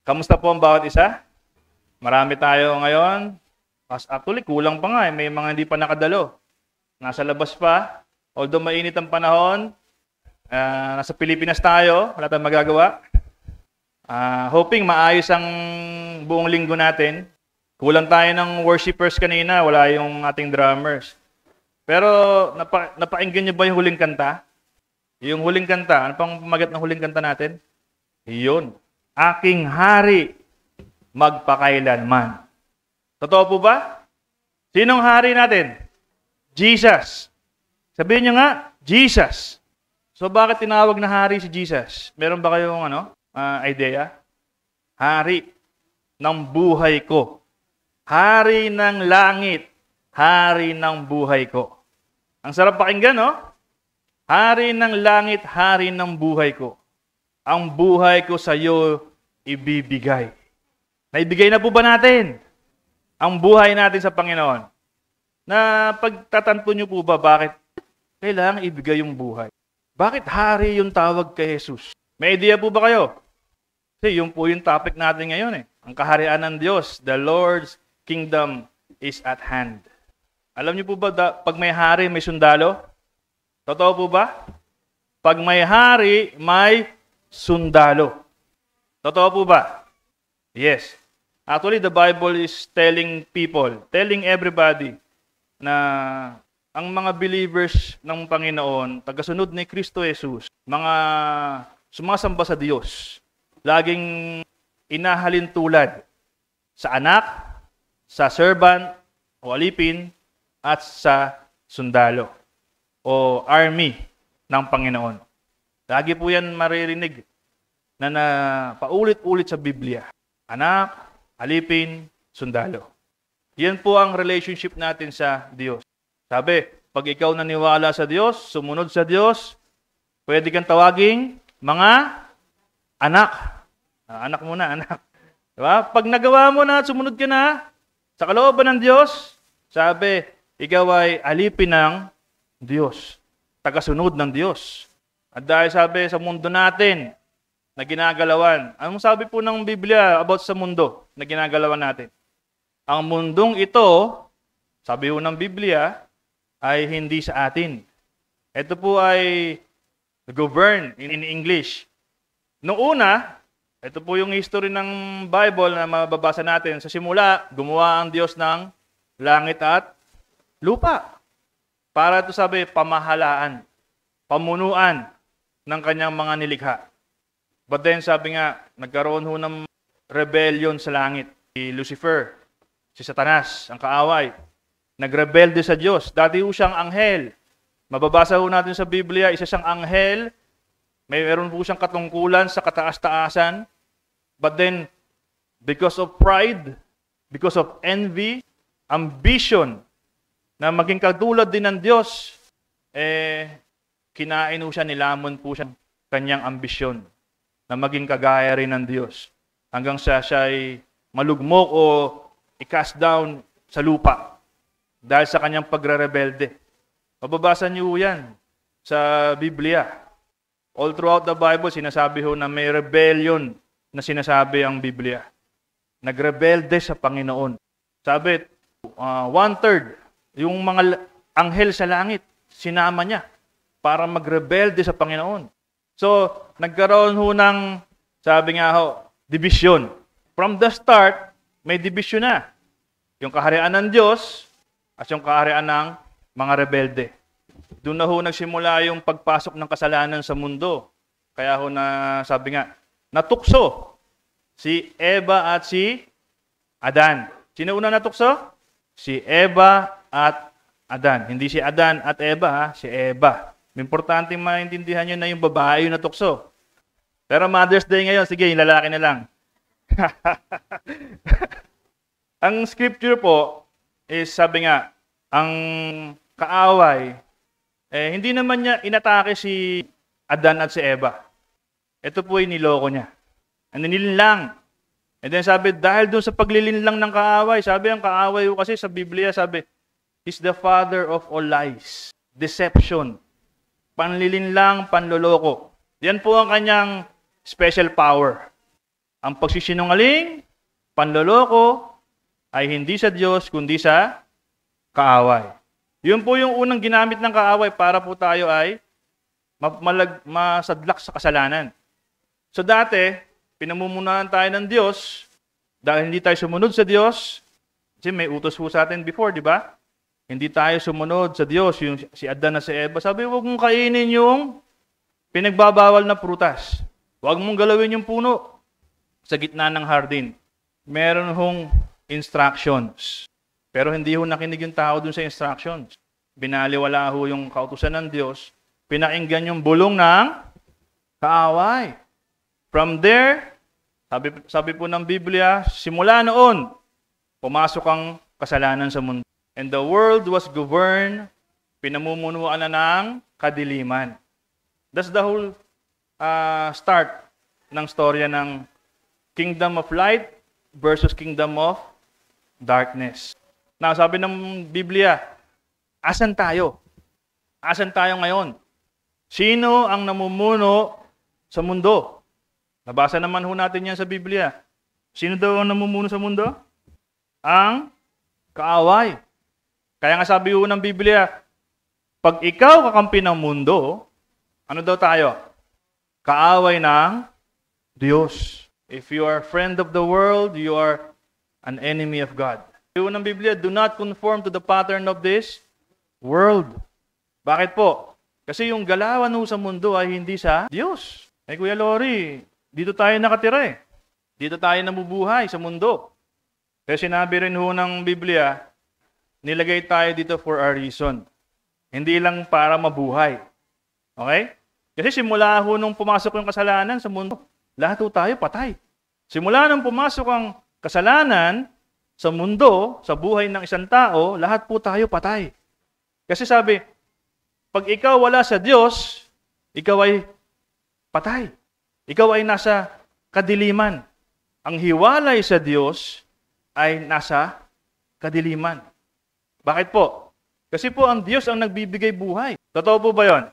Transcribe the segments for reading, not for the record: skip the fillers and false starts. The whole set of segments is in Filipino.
Kamusta po ang bawat isa? Marami tayo ngayon. Actually, kulang pa nga. May mga hindi pa nakadalo. Nasa labas pa. Although mainit ang panahon, nasa Pilipinas tayo. Wala tayong magagawa. Hoping maayos ang buong linggo natin. Kulang tayo ng worshipers kanina. Wala yung ating drummers. Pero napainggan niyo ba yung huling kanta? Yung huling kanta, ano pang pamagat ng huling kanta natin? Iyon. Aking hari magpakailanman. Totoo po ba? Sinong hari natin? Jesus. Sabihin niyo nga, Jesus. So bakit tinawag na hari si Jesus? Meron ba kayong idea? Hari ng buhay ko. Hari ng langit. Hari ng buhay ko. Ang sarap pakinggan, no? Hari ng langit, hari ng buhay ko. Ang buhay ko sa iyo ibibigay. Naibigay na po ba natin ang buhay natin sa Panginoon? Na pagtatanto niyo po ba bakit kailangan ibigay yung buhay? Bakit hari yung tawag kay Jesus? May idea po ba kayo? Kasi yung po yung topic natin ngayon eh. Ang kaharian ng Diyos, the Lord's kingdom is at hand. Alam niyo po ba pag may hari, may sundalo? Totoo po ba? Pag may hari, may sundalo. Totoo po ba? Yes. Actually, the Bible is telling people, telling everybody na ang mga believers ng Panginoon, tagasunod ni Kristo Jesus, mga sumasamba sa Diyos, laging inahalin tulad sa anak, sa servant o alipin, at sa sundalo o army ng Panginoon. Lagi po yan maririnig na paulit-ulit sa Biblia. Anak, alipin, sundalo. Yan po ang relationship natin sa Diyos. Sabi, pag ikaw naniwala sa Diyos, sumunod sa Diyos, pwede kang tawaging mga anak. Anak muna, anak. Diba? Pag nagawa mo na at sumunod ka na sa kalooban ng Diyos, sabi, ikaw ay alipin ng Diyos. Tagasunod ng Diyos. At dahil sabi sa mundo natin, na ginagalawan. Anong sabi po ng Biblia about sa mundo na ginagalawan natin? Ang mundong ito, sabi po ng Biblia, ay hindi sa atin. Ito po ay govern in English. Noong una, ito po yung history ng Bible na mababasa natin. Sa simula, gumawa ang Diyos ng langit at lupa. Para ito sabi, pamahalaan, pamunuan ng kanyang mga nilikha. But then sabi nga, nagkaroon ho ng rebellion sa langit. Si Lucifer, si Satanas, ang kaaway, nagrebelde sa Diyos. Dati ho siyang anghel. Mababasa ho natin sa Biblia, isa siyang anghel. Mayroon po siyang katungkulan sa kataas-taasan. But then, because of pride, because of envy, ambition, na maging katulad din ng Diyos, kinain ho siya, nilamon po siya kanyang ambisyon na maging kagaya rin ng Diyos. Hanggang siya ay malugmok o i-cast down sa lupa dahil sa kanyang pagre-rebelde. Mababasa niyo yan sa Biblia. All throughout the Bible, sinasabi ho na may rebellion na sinasabi ang Biblia. Nagrebelde sa Panginoon. Sabi, 1/3, yung mga anghel sa langit, sinama niya para magrebelde sa Panginoon. So, nagkaroon ho ng, sabi nga ho, division. From the start, may division na. Yung kaharian ng Diyos at yung kaharian ng mga rebelde. Doon na ho nagsimula yung pagpasok ng kasalanan sa mundo. Kaya ho na, sabi nga, natukso si Eva at si Adan. Sino una natukso? Si Eva at Adan. Hindi si Adan at Eva, ha? Si Eva. Importanteng maintindihan nyo na yung babae yung natukso. Pero Mother's Day ngayon, sige, yung lalaki na lang. Ang scripture po is, sabi nga, ang kaaway, hindi naman niya inatake si Adan at si Eva. Ito po ay niloko niya. Nilinlang. And then sabi, dahil doon sa paglilinlang ng kaaway, sabi ang kaaway kasi sa Biblia, sabi, is the father of all lies. Deception. Panlilinlang, panloloko. Yan po ang kanyang special power. Ang pagsisinungaling, panloloko, ay hindi sa Diyos, kundi sa kaaway. Yun po yung unang ginamit ng kaaway para po tayo ay masadlak sa kasalanan. So dati, pinamumunahan tayo ng Diyos dahil hindi tayo sumunod sa Diyos. Kasi may utos po sa atin before, di ba? Hindi tayo sumunod sa Diyos. Yung si Adan na si Eva, sabi, huwag mong kainin yung pinagbabawal na prutas. Huwag mong galawin yung puno sa gitna ng hardin. Meron hong instructions. Pero hindi ho nakinig yung tao dun sa instructions. Binaliwala ho yung kautusan ng Diyos. Pinakinggan yung bulong ng kaaway. From there, sabi po ng Biblia, simula noon, pumasok ang kasalanan sa mundo. And the world was governed, pinamumunuan na ng kadiliman. That's the whole start ng storya ng Kingdom of Light versus Kingdom of Darkness. Now, sabi ng Biblia, asan tayo? Asan tayo ngayon? Sino ang namumuno sa mundo? Nabasa naman ho natin yan sa Biblia. Sino daw ang namumuno sa mundo? Ang kaaway. Kaya nga sabi ho ng Biblia, pag ikaw kakampi ng mundo, ano daw tayo? Kaaway ng Diyos. If you are a friend of the world, you are an enemy of God. Sabi ho ng Biblia, do not conform to the pattern of this world. Bakit po? Kasi yung galawan ho sa mundo ay hindi sa Diyos. Eh Kuya Lori, dito tayo nakatira eh. Dito tayo namubuhay sa mundo. Kaya sinabi rin ho ng Biblia, nilagay tayo dito for a reason. Hindi lang para mabuhay. Okay? Kasi simula ho nung pumasok yung kasalanan sa mundo, lahat ho tayo patay. Simula nung pumasok ang kasalanan sa mundo, sa buhay ng isang tao, lahat po tayo patay. Kasi sabi, pag ikaw wala sa Diyos, ikaw ay patay. Ikaw ay nasa kadiliman. Ang hiwalay sa Diyos ay nasa kadiliman. Bakit po? Kasi po ang Diyos ang nagbibigay buhay. Totoo po ba yon?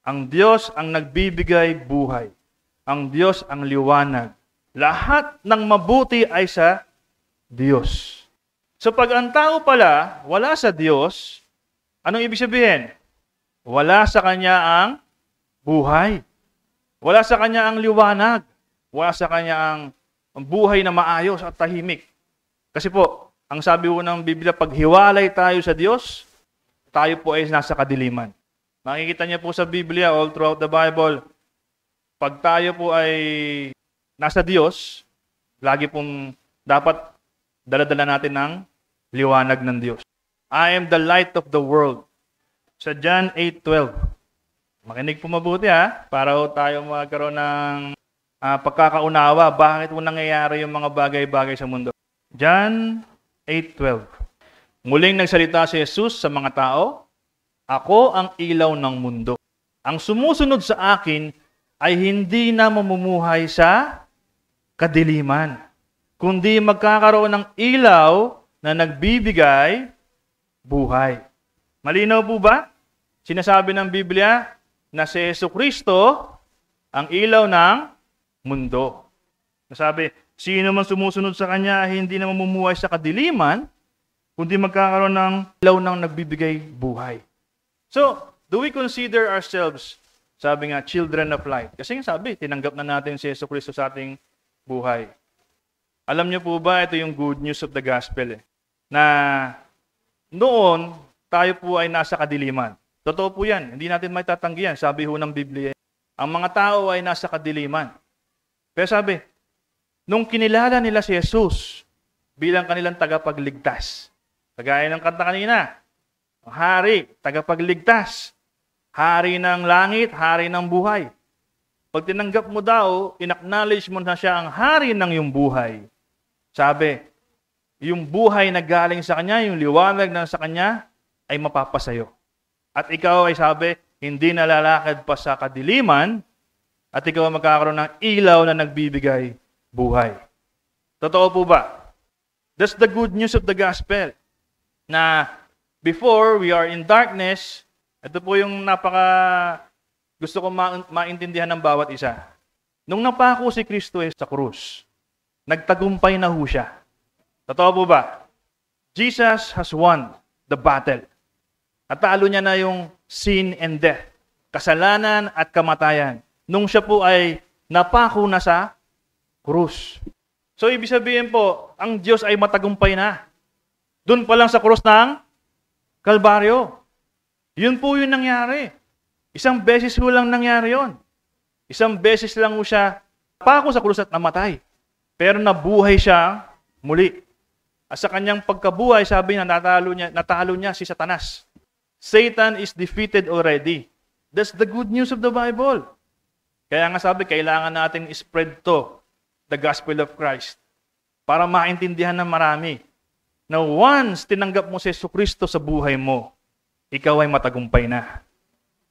Ang Diyos ang nagbibigay buhay. Ang Diyos ang liwanag. Lahat ng mabuti ay sa Diyos. So pag ang tao pala wala sa Diyos, anong ibig sabihin? Wala sa Kanya ang buhay. Wala sa Kanya ang liwanag. Wala sa Kanya ang buhay na maayos at tahimik. Kasi po, ang sabi po ng Biblia, pag hiwalay tayo sa Diyos, tayo po ay nasa kadiliman. Makikita niyo po sa Biblia, all throughout the Bible, pag tayo po ay nasa Diyos, lagi pong dapat dala-dala natin ng liwanag ng Diyos. I am the light of the world. Sa John 8:12. Makinig po mabuti para tayo magkaroon ng pagkakaunawa bakit po nangyayari yung mga bagay-bagay sa mundo. John 8:12. Muling nagsalita si Jesus sa mga tao, ako ang ilaw ng mundo. Ang sumusunod sa akin ay hindi na mamumuhay sa kadiliman, kundi magkakaroon ng ilaw na nagbibigay buhay. Malinaw po ba? Sinasabi ng Biblia na si Jesucristo ang ilaw ng mundo. Nasabi, sino man sumusunod sa Kanya ay hindi na mamumuhay sa kadiliman, kundi magkakaroon ng ilaw ng nagbibigay buhay. So, do we consider ourselves, sabi nga, children of light? Kasi sabi, tinanggap na natin si Jesucristo sa ating buhay. Alam niyo po ba, ito yung good news of the gospel na noon, tayo po ay nasa kadiliman. Totoo po yan. Hindi natin may tatanggi yan. Sabi ho ng Biblia. Ang mga tao ay nasa kadiliman. Pero sabi, nung kinilala nila si Jesus bilang kanilang tagapagligtas, kagaya ng kanta kanina, ang hari, tagapagligtas, hari ng langit, hari ng buhay. Pag tinanggap mo daw, in-acknowledge mo na siya ang hari ng iyong buhay. Sabi, yung buhay na galing sa Kanya, yung liwanag na sa Kanya, ay mapapasayo. At ikaw ay sabi, hindi nalalakad pa sa kadiliman, at ikaw magkakaroon ng ilaw na nagbibigay buhay. Totoo po ba? That's the good news of the gospel. Na before we are in darkness, ito po yung gusto ko maintindihan ng bawat isa. Nung napako si Kristo sa krus, nagtagumpay na ho siya. Totoo po ba? Jesus has won the battle. Natalo niya na yung sin and death, kasalanan at kamatayan. Nung siya po ay napako na sa krus. So, ibig sabihin po, ang Diyos ay matagumpay na. Doon pa lang sa krus ng Kalbaryo. Yun po yung nangyari. Isang beses ho lang nangyari yon. Isang beses lang ho siya napako sa krus at namatay. Pero nabuhay siya muli. At sa kanyang pagkabuhay, sabi niya, natalo niya si Satanas. Satan is defeated already. That's the good news of the Bible. Kaya nga sabi, kailangan natin spread to the gospel of Christ para maintindihan ng marami na once tinanggap mo si Jesucristo sa buhay mo, ikaw ay matagumpay na.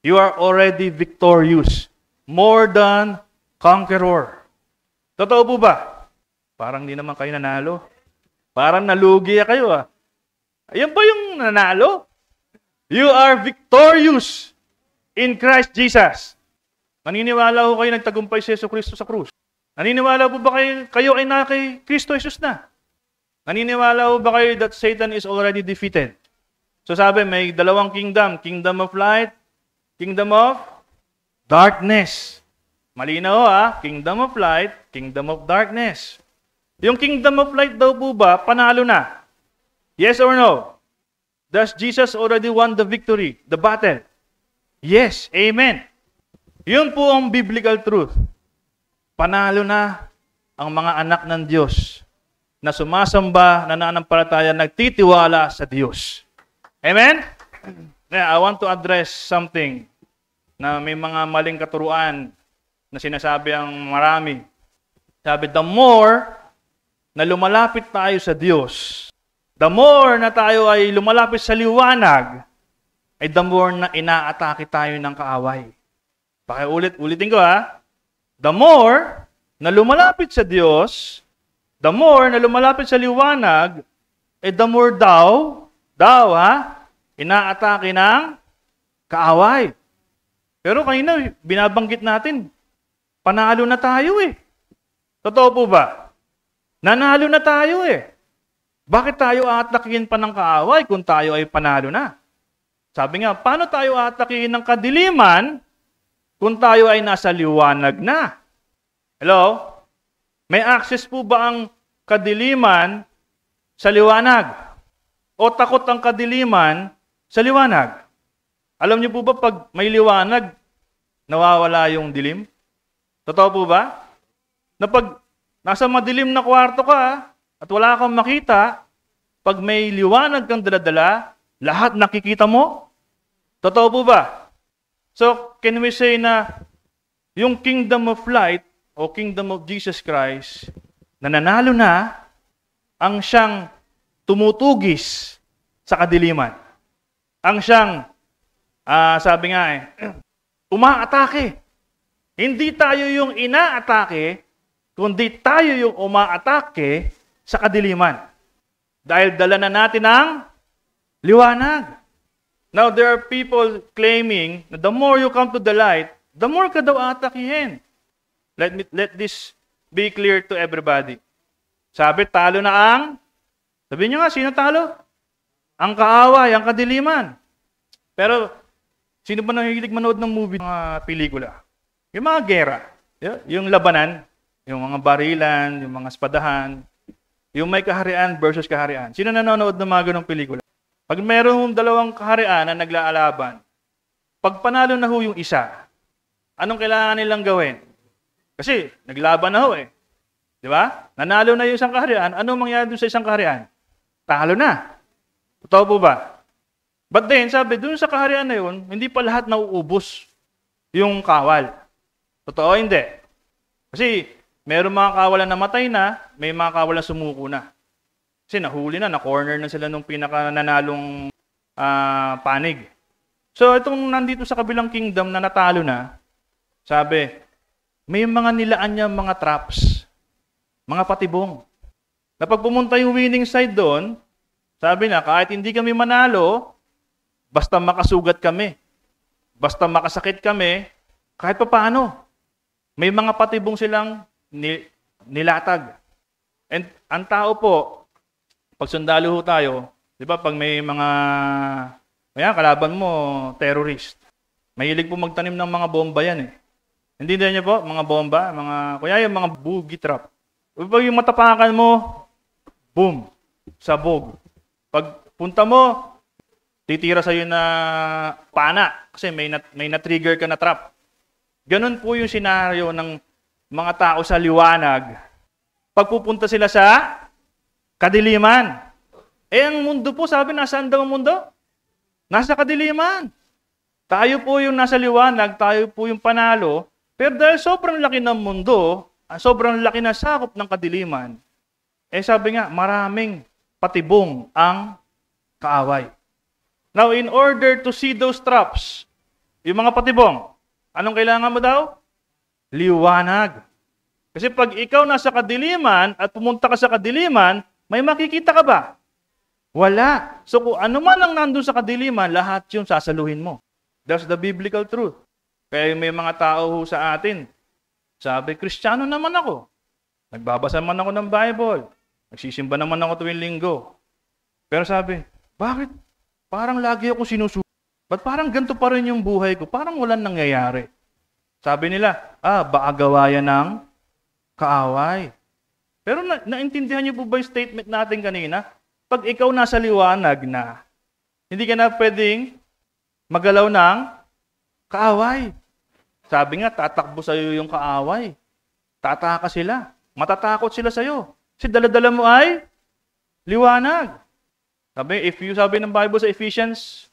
You are already victorious. More than conqueror. Totoo po ba? Parang di naman kayo nanalo. Parang nalugi kayo ah. Ayan ba yung nanalo? You are victorious in Christ Jesus. Naniniwala ko kayo nagtagumpay si Jesucristo sa krus? Naniniwala po ba kayo ay na kay Kristo Jesus na? Naniniwala po ba kayo that Satan is already defeated? So sabi, may dalawang kingdom. Kingdom of light, kingdom of darkness. Malinaw ha? Kingdom of light, kingdom of darkness. Yung kingdom of light daw po ba, panalo na? Yes or no? Does Jesus already won the victory, the battle? Yes, amen. Yun po ang biblical truth. Panalo na ang mga anak ng Diyos na sumasamba, nananampalataya, nagtitiwala sa Diyos. Amen? Yeah, I want to address something na may mga maling katuruan na sinasabi ang marami. Sabi, the more na lumalapit tayo sa Diyos, the more na tayo ay lumalapit sa liwanag, ay the more na inaatake tayo ng kaaway. Ulitin ko ha. The more na lumalapit sa Diyos, the more na lumalapit sa liwanag, eh the more daw inaatake ng kaaway. Pero kanina, binabanggit natin, panalo na tayo eh. Totoo po ba? Nanalo na tayo eh. Bakit tayo aatakihin pa ng kaaway kung tayo ay panalo na? Sabi nga, paano tayo aatakihin ng kadiliman kung tayo ay nasa liwanag na? Hello? May access po ba ang kadiliman sa liwanag? O takot ang kadiliman sa liwanag? Alam niyo po ba pag may liwanag, nawawala yung dilim? Totoo po ba? Na pag nasa madilim na kwarto ka at wala kang makita, pag may liwanag kang daladala, lahat nakikita mo? Totoo po ba? So, can we say na yung kingdom of light o kingdom of Jesus Christ na nanalo na ang siyang tumutugis sa kadiliman? Ang siyang, sabi nga umaatake. Hindi tayo yung inaatake, kundi tayo yung umaatake sa kadiliman. Dahil dala na natin ang liwanag. Now, there are people claiming na the more you come to the light, the more ka daw atakihin. Let this be clear to everybody. Sabi, talo na sabi niyo nga, sino talo? Ang kaaway, ang kadiliman. Pero, sino ba nahihilig manood ng movie, mga pelikula? Yung mga gera, yung labanan, yung mga barilan, yung mga espadahan, yung may kaharian versus kaharian. Sino nanonood ng mga ganong pelikula? Pag mayroong dalawang kaharian na naglaalaban, pag panalo na ho yung isa, anong kailangan nilang gawin? Kasi naglaban na ho eh. Di ba? Nanalo na yung isang kaharian, anong mangyari doon sa isang kaharian? Talo na. Totoo po ba? But then, sabi, doon sa kaharian na yun, hindi pa lahat nauubos yung kawal. Totoo, hindi. Kasi meron mga kawalan na matay na, may mga kawalan sumuko na. Kasi nahuli na, na-corner na sila nung pinaka-nanalong panig. So, itong nandito sa kabilang kingdom na natalo na, sabi, may mga nilaan niya mga traps, mga patibong. Na pag pumunta yung winning side doon, sabi na, kahit hindi kami manalo, basta makasugat kami, basta makasakit kami, kahit pa paano. May mga patibong silang nilatag. And ang tao po, pag sundalo ho tayo, di ba pag may mga, kalaban mo, terrorist, mahilig po magtanim ng mga bomba yan eh. Hindi din niyo po, mga bomba, kuya yung mga booby trap. Pag yung matapakan mo, boom, sabog. Pag punta mo, titira sa'yo na pana kasi may na-trigger ka na trap. Ganun po yung senaryo ng mga tao sa liwanag. Pagpupunta sila sa kadiliman. Ang mundo po, sabi, nasaan daw ang mundo? Nasa kadiliman. Tayo po yung nasa liwanag, tayo po yung panalo. Pero dahil sobrang laki ng mundo, sobrang laki na sakop ng kadiliman, sabi nga, maraming patibong ang kaaway. Now, in order to see those traps, yung mga patibong, anong kailangan mo daw? Liwanag. Kasi pag ikaw nasa kadiliman at pumunta ka sa kadiliman, may makikita ka ba? Wala. So kung ano man ang nandun sa kadiliman, lahat yun sasaluhin mo. That's the biblical truth. Kaya may mga tao sa atin, sabi, Kristiyano naman ako. Nagbabasa naman ako ng Bible. Nagsisimba naman ako tuwing linggo. Pero sabi, bakit? Parang lagi ako sinusunod. Ba't parang ganito pa rin yung buhay ko? Parang walang nangyayari. Sabi nila, baka gawa yan ng kaaway. Pero naintindihan niyo po ba yung statement natin kanina? Pag ikaw nasa liwanag na, hindi ka na pwedeng magalaw ng kaaway. Sabi nga, tatakbo sa'yo yung kaaway. Tataka sila. Matatakot sila sa'yo. Kasi dala-dala mo ay liwanag. Sabi ng Bible sa Ephesians,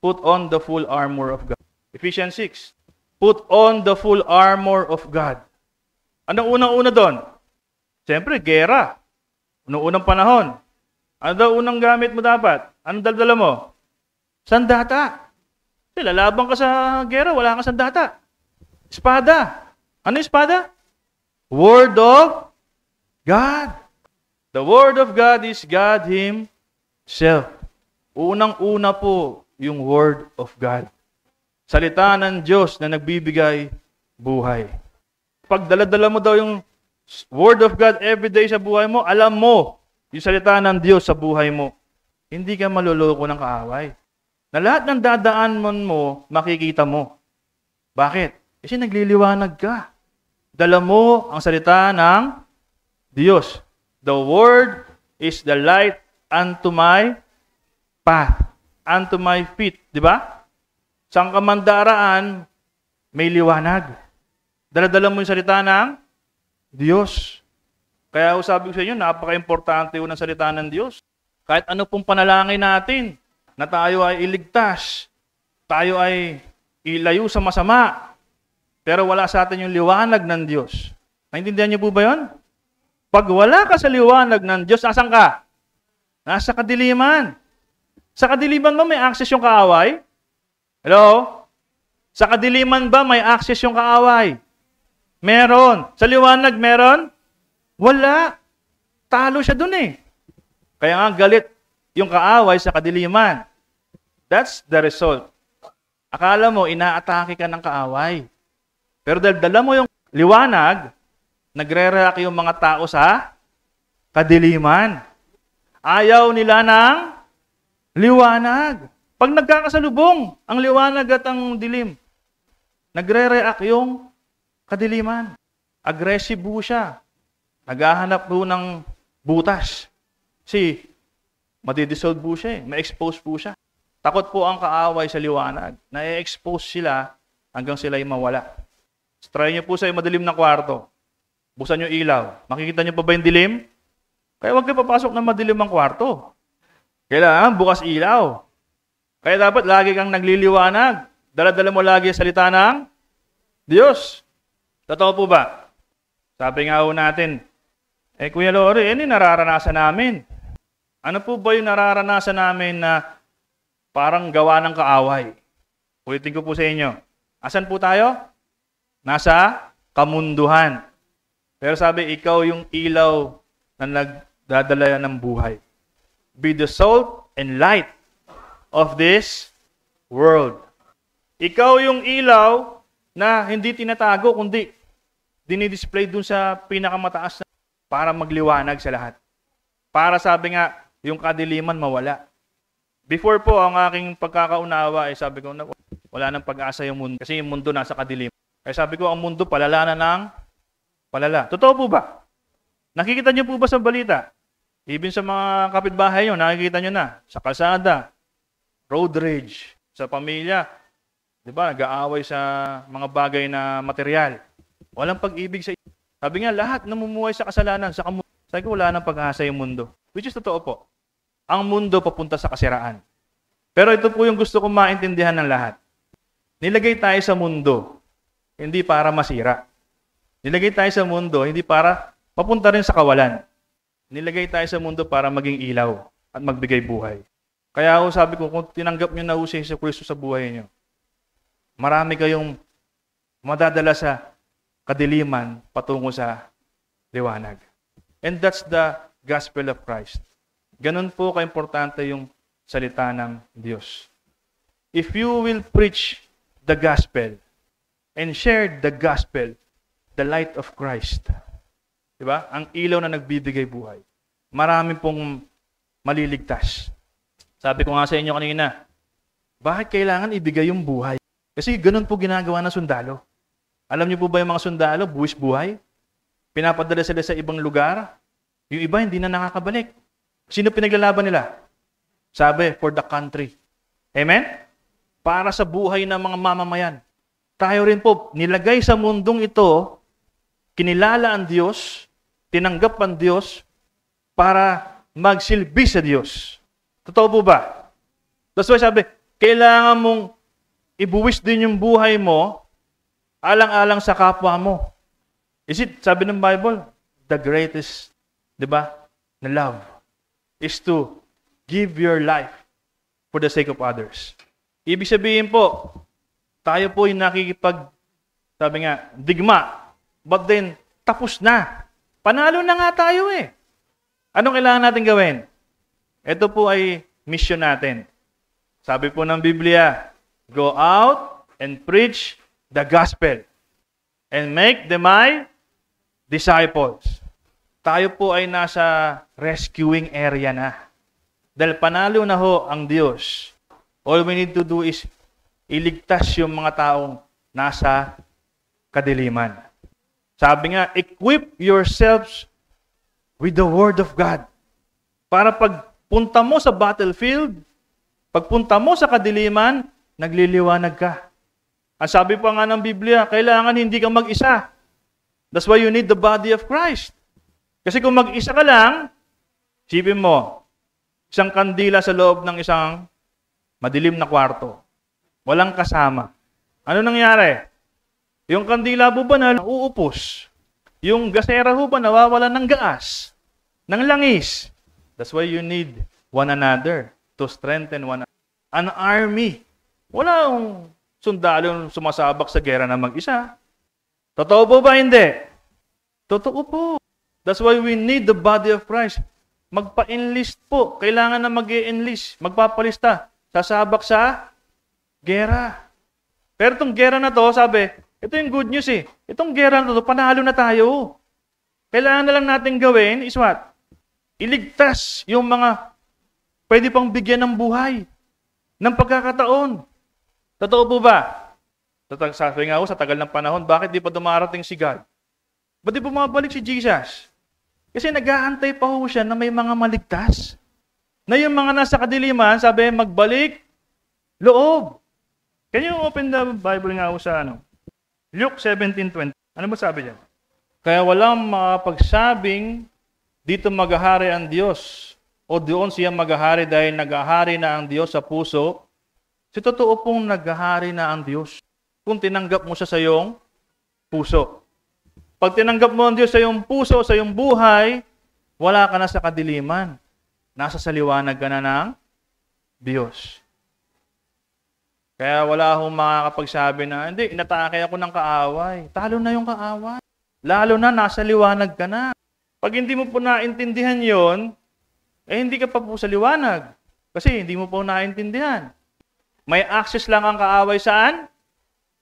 put on the full armor of God. Ephesians 6, put on the full armor of God. Anong unang-una doon? Siyempre, gera. Anong unang panahon? Ano daw unang gamit mo dapat? Anong dala mo? Sandata. Kasi lalaban ka sa gera, wala kang sandata. Espada. Ano yung espada? Word of God. The Word of God is God Himself. Unang-una po yung Word of God. Salita ng Diyos na nagbibigay buhay. Pag dala-dala mo daw yung Word of God everyday sa buhay mo, alam mo yung salita ng Diyos sa buhay mo. Hindi ka maluloko ng kaaway. Na lahat ng dadaan mo, makikita mo. Bakit? Kasi nagliliwanag ka. Dala mo ang salita ng Diyos. The Word is the light unto my path, unto my feet. Di ba? Saan ka man daraan, may liwanag. Dala-dala mo yung salita ng Diyos. Kaya sabi ko sa inyo, napaka-importante ng salita ng Diyos. Kahit ano pong panalangin natin, na tayo ay iligtas, tayo ay ilayo sa masama, pero wala sa atin yung liwanag ng Diyos. Naintindihan niyo po ba yun? Pag wala ka sa liwanag ng Diyos, asan ka? Nasa kadiliman. Sa kadiliman ba may access yung kaaway? Hello? Sa kadiliman ba may access yung kaaway? Meron. Sa liwanag meron? Wala. Talo siya dun eh. Kaya nga galit yung kaaway sa kadiliman. That's the result. Akala mo, inaatake ka ng kaaway. Pero dahil dala mo yung liwanag, nagre-react yung mga tao sa kadiliman. Ayaw nila ng liwanag. Pag nagkakasalubong ang liwanag at ang dilim, nagre-react yung kadiliman. Aggressive po siya. Naghahanap po ng butas. Kasi madidissolve po siya eh. Ma-expose po siya. Takot po ang kaaway sa liwanag. Na-expose sila hanggang sila'y mawala. Try niyo po sa madilim na kwarto. Buksan niyo ilaw. Makikita niyo pa ba yung dilim? Kaya huwag kayo papasok ng madilim ang kwarto. Kailangan bukas ilaw. Kaya dapat lagi kang nagliliwanag. Dala-dala mo lagi ang salita ng Diyos. Totoo po ba? Sabi nga ho natin, Kuya Lori, ini nararanasan namin. Ano po ba yung nararanasan namin na parang gawa ng kaaway? Ulitin ko po sa inyo. Asan po tayo? Nasa kamunduhan. Pero sabi, ikaw yung ilaw na nagdadala ng buhay. Be the salt and light of this world. Ikaw yung ilaw na hindi tinatago, kundi dinidisplay dun sa pinakamataas na para magliwanag sa lahat. Para sabi nga, yung kadiliman mawala. Before po, ang aking pagkakaunawa, sabi ko, wala nang pag-asa yung mundo. Kasi yung mundo nasa kadiliman. Kaya sabi ko, ang mundo palala na ng palala. Totoo po ba? Nakikita niyo po ba sa balita? Even sa mga kapitbahay nyo, nakikita nyo na. Sa kalsada, road rage, sa pamilya, di ba, nag-aaway sa mga bagay na material. Walang pag-ibig sa iyo. Sabi nga, lahat namumuhay sa kasalanan, sa sabi ko, wala nang pag-asa yung mundo. Which is totoo po. Ang mundo papunta sa kasiraan. Pero ito po yung gusto kong maintindihan ng lahat. Nilagay tayo sa mundo, hindi para masira. Nilagay tayo sa mundo, hindi para papunta rin sa kawalan. Nilagay tayo sa mundo para maging ilaw at magbigay buhay. Kaya ako sabi ko, kung tinanggap nyo na si Jesus Cristo sa buhay nyo, marami kayong madadala sa kadiliman patungo sa liwanag. And that's the gospel of Christ. Ganun po kaimportante yung salita ng Diyos. If you will preach the gospel and share the gospel, the light of Christ, diba? Ang ilaw na nagbibigay buhay. Marami pong maliligtas. Sabi ko nga sa inyo kanina, bakit kailangan ibigay yung buhay? Kasi ganun po ginagawa ng sundalo. Alam niyo po ba yung mga sundalo, buwis buhay? Pinapadala sila sa ibang lugar. Yung iba hindi na nakakabalik. Sino pinaglalaban nila? Sabi, for the country. Amen? Para sa buhay ng mga mamamayan. Tayo rin po, nilagay sa mundong ito, kinilala ang Diyos, tinanggap ang Diyos, para magsilbi sa Diyos. Totoo po ba? That's why sabi, kailangan mong ibuwis din yung buhay mo, alang-alang sa kapwa mo. Is it, sabi ng Bible, the greatest, di ba, na love is to give your life for the sake of others. Ibig sabihin po, tayo po yung sabi nga, digma. But then, tapos na. Panalo na nga tayo eh. Anong kailangan natin gawin? Ito po ay mission natin. Sabi po ng Biblia, go out and preach the gospel and make them my disciples. Tayo po ay nasa rescuing area na. Dahil panalo na ho ang Diyos. All we need to do is iligtas yung mga taong nasa kadiliman. Sabi nga, equip yourselves with the Word of God. Para pagpunta mo sa battlefield, pagpunta mo sa kadiliman, nagliliwanag ka. Ang sabi pa nga ng Biblia, kailangan hindi ka mag-isa. That's why you need the body of Christ. Kasi kung mag-isa ka lang, isipin mo, isang kandila sa loob ng isang madilim na kwarto. Walang kasama. Ano nangyari? Yung kandila po ba na uupos? Yung gasera po ba nawawalan ng gaas? Ng langis? That's why you need one another to strengthen one another. An army. Wala yung sundalo sumasabak sa gera na mag-isa. Totoo po ba hindi? Totoo po. That's why we need the body of Christ. Magpa-enlist po. Kailangan na mag-e-enlist. Magpapalista. Sasabak sa gera. Pero itong gera na to, sabi, ito yung good news eh. Itong gera na to, panalo na tayo. Kailangan na lang natin gawin is what? Iligtas yung mga pwede pang bigyan ng buhay. Ng pagkakataon. Totoo po ba? Sabi nga ako, sa tagal ng panahon, bakit di pa dumarating si God? Ba't di bumabalik si Jesus? Kasi nag-aantay pa ho siya na may mga maligtas. Na yung mga nasa kadiliman, sabi, magbalik loob. Can you open the Bible nga ho sa Luke 17:20. Ano ba sabi diyan? Kaya walang makapagsabing dito maghahari ang Diyos o doon siya maghahari dahil naghahari na ang Diyos sa puso. Si totoo pong naghahari na ang Diyos kung tinanggap mo siya sa iyong puso. Pag tinanggap mo ang Diyos sa iyong puso, sa iyong buhay, wala ka na sa kadiliman. Nasa saliwanag ka na ng Diyos. Kaya wala akong makakapagsabi na, hindi, inatake ako ng kaaway. Talo na yung kaaway. Lalo na, nasa liwanag ka na. Pag hindi mo po naintindihan yon, hindi ka pa po sa liwanag. Kasi hindi mo po naintindihan. May access lang ang kaaway saan?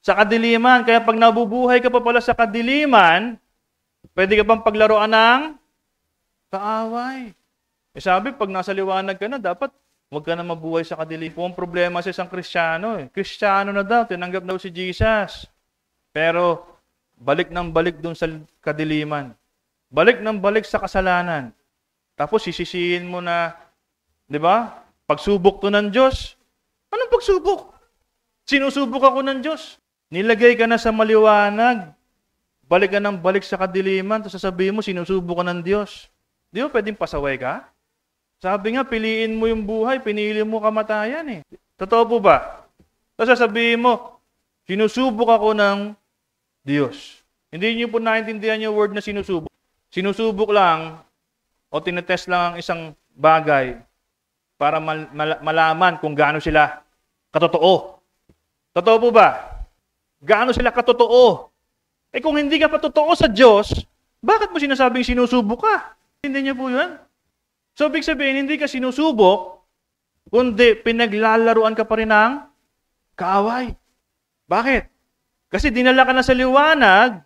sa kadiliman. Kaya pag nabubuhay ka pa pala sa kadiliman, pwede ka pang paglaruan ng kaaway. Sabi, pag nasa liwanag ka na, dapat huwag ka na mabuhay sa kadiliman. Ang problema sa isang Kristiyano. Kristiyano na daw, tinanggap daw si Jesus. Pero, balik ng balik dun sa kadiliman. Balik ng balik sa kasalanan. Tapos, sisisihin mo na, di ba? Pagsubok to ng Diyos. Anong pagsubok? Sinusubok ako ng Diyos. Nilagay ka na sa maliwanag. Balik ka ng balik sa kadiliman. Tapos sasabihin mo, sinusubok ka ng Diyos. Di ba pwedeng pasaway ka? Sabi nga, piliin mo yung buhay, pinili mo kamatayan eh. Totoo po ba? Tapos sasabihin mo, sinusubok ako ng Diyos. Hindi niyo po naintindihan yung word na sinusubok. Sinusubok lang o tinetest lang ang isang bagay para malaman kung gaano sila katotoo. Totoo po ba? Gaano sila katotoo? Kung hindi ka patotoo sa Diyos, bakit mo sinasabing sinusubok ka? Hindi niyo po yun? So, ibig sabihin, hindi ka sinusubok, kundi pinaglalaruan ka pa rin ng kaaway. Bakit? Kasi dinala ka na sa liwanag,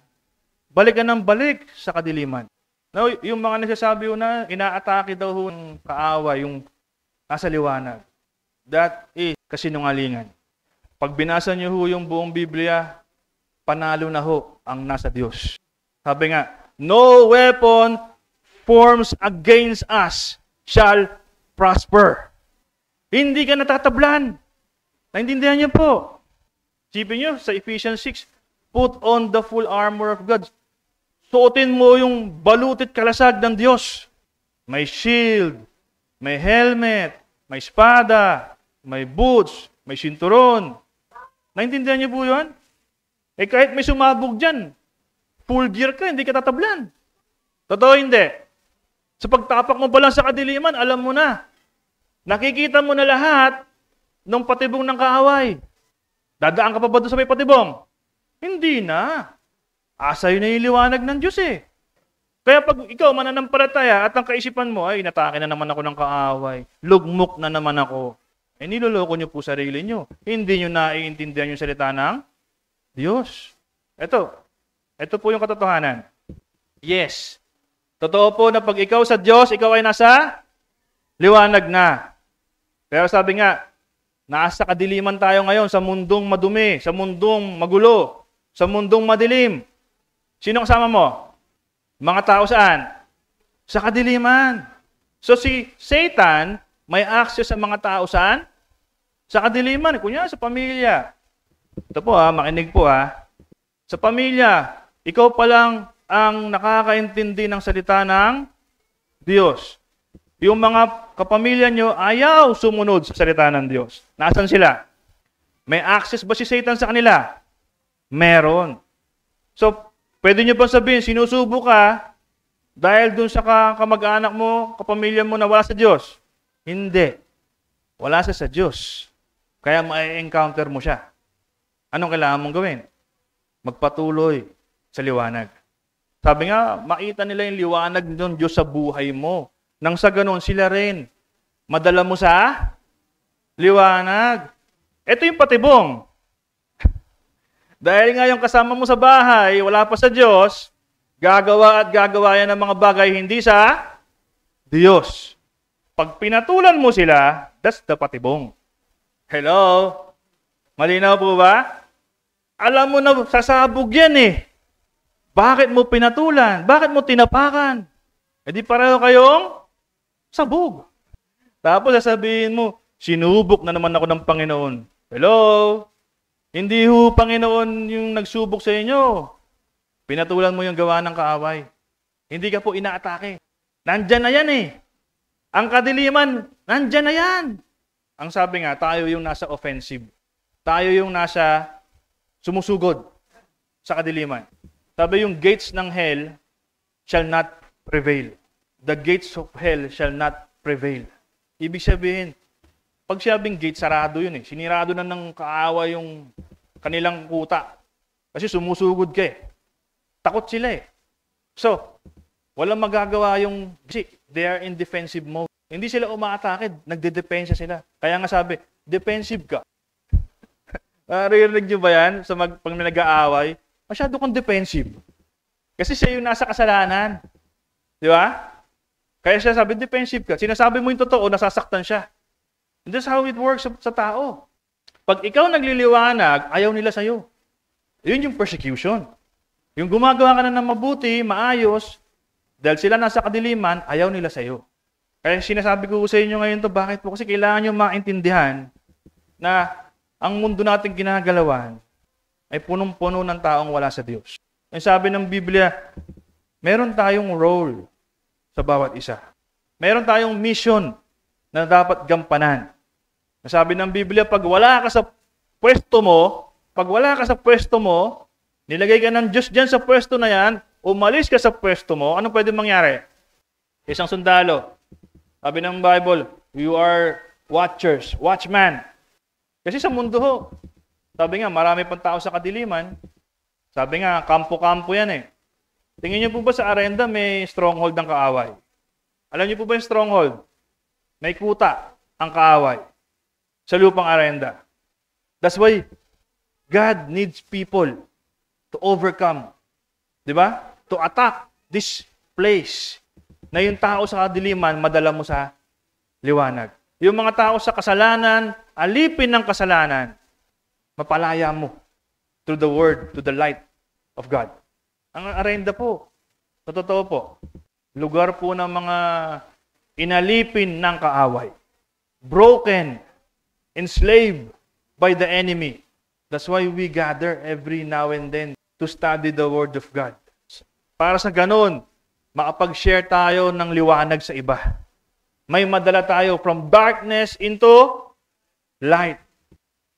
balik ka ng balik sa kadiliman. Now, yung mga nagsasabi na inaatake daw ng kaaway, yung nasa liwanag. That is kasinungalingan. Pag binasa niyo yung buong Biblia, panalo na ang nasa Diyos. Sabi nga, no weapon forms against us shall prosper. Hindi ka natatablan. Naintindihan niyo po. Sipin niyo sa Ephesians 6, put on the full armor of God. Suotin mo yung balutit kalasag ng Diyos. May shield, may helmet, may espada, may boots, may sinturon. Naintindihan niyo po yun? Kahit may sumabog dyan, full gear ka, hindi ka tatablan. Totoo hindi. Sa pagtapak mo pa lang sa kadiliman, alam mo na. Nakikita mo na lahat ng patibong ng kaaway. Dadaan ka pa ba doon sa may patibong? Hindi na. Asay na yung liwanag ng Diyos eh. Kaya pag ikaw mananampalataya at ang kaisipan mo, ay inatake na naman ako ng kaaway. Lugmok na naman ako. Niloloko nyo po sarili nyo. Hindi nyo naiintindihan yung salita ng Diyos. Ito po yung katotohanan. Yes. Totoo po na pag ikaw sa Diyos, ikaw ay nasa liwanag na. Pero sabi nga, nasa kadiliman tayo ngayon sa mundong madumi, sa mundong magulo, sa mundong madilim. Sino kasama mo? Mga tao saan? Sa kadiliman. So si Satan, may access sa mga tao saan? Sa kadiliman. Kunya, sa pamilya. Ito po makinig po Sa pamilya, ikaw pa lang ang nakakaintindi ng salita ng Diyos. Yung mga kapamilya nyo ayaw sumunod sa salita ng Diyos. Nasaan sila? May access ba si Satan sa kanila? Meron. So, pwede nyo bang sabihin, sinusubo ka dahil dun sa kamag-anak mo, kapamilya mo na wala sa Diyos? Hindi. Wala sa Diyos. Kaya ma-encounter mo siya. Anong kailangan mong gawin? Magpatuloy sa liwanag. Sabi nga, makita nila yung liwanag ng Diyos sa buhay mo. Nang sa ganun, sila rin madala mo sa liwanag. Ito yung patibong. Dahil nga yung kasama mo sa bahay, wala pa sa Diyos, gagawa at gagawa yan ng mga bagay hindi sa Diyos. Pag pinatulan mo sila, that's the patibong. Hello? Malinaw po ba? Alam mo na sasabog yan eh. Bakit mo pinatulan? Bakit mo tinapakan? Di pareho kayong sabog. Tapos sasabihin mo, sinubok na naman ako ng Panginoon. Hello? Hindi ho, Panginoon, yung nagsubok sa inyo. Pinatulan mo yung gawa ng kaaway. Hindi ka po inaatake. Nandyan na yan eh. Ang kadiliman, nandyan na yan. Ang sabi nga, tayo yung nasa offensive. Tayo yung nasa sumusugod sa kadiliman. Sabi yung gates ng hell shall not prevail. The gates of hell shall not prevail. Ibig sabihin, pag sinabing gate, sarado yun eh. Sinirado na ng kaaway yung kanilang kuta. Kasi sumusugod ka eh. Takot sila eh. So, walang magagawa yung, kasi they are in defensive mode. Hindi sila umaatake, nagdedepensa sila. Kaya nga sabi, defensive ka. Naririnig nyo ba yan pag may nag-aaway? Masyado kang defensive. Kasi siya yung nasa kasalanan. Di ba? Kaya siya sabi, defensive ka. Sinasabi mo yung totoo, nasasaktan siya. And that's how it works sa tao. Pag ikaw nagliliwanag, ayaw nila sa'yo. Yun yung persecution. Yung gumagawa ka na ng mabuti, maayos, dahil sila nasa kadiliman, ayaw nila sa'yo. Kaya sinasabi ko sa inyo ngayon to, bakit po? Kasi kailangan nyo maintindihan na ang mundo nating ginagalawan ay punong-puno ng taong wala sa Diyos. Ang sabi ng Biblia, meron tayong role sa bawat isa. Meron tayong mission na dapat gampanan. Sabi ng Biblia, pag wala ka sa pwesto mo, nilagay ka ng Diyos dyan sa pwesto na yan, umalis ka sa pwesto mo, ano pwede mangyari? Isang sundalo. Sabi ng Bible, you are watchers, watchman. Kasi sa mundo ho, sabi nga, marami pang tao sa kadiliman. Sabi nga, kampo-kampo yan eh. Tingin niyo po ba sa arenda may stronghold ng kaaway? Alam niyo po ba yung stronghold? May kuta ang kaaway sa lupang arenda. That's why God needs people to overcome. Di ba? To attack this place na yung tao sa kadiliman, madala mo sa liwanag. Yung mga tao sa kasalanan, alipin ng kasalanan, mapalaya mo through the word, to the light of God. Ang arenda po, sa totoo po, lugar po ng mga inalipin ng kaaway. Broken, enslaved by the enemy. That's why we gather every now and then to study the Word of God. Para sa ganun, makapag-share tayo ng liwanag sa iba. May madala tayo from darkness into light.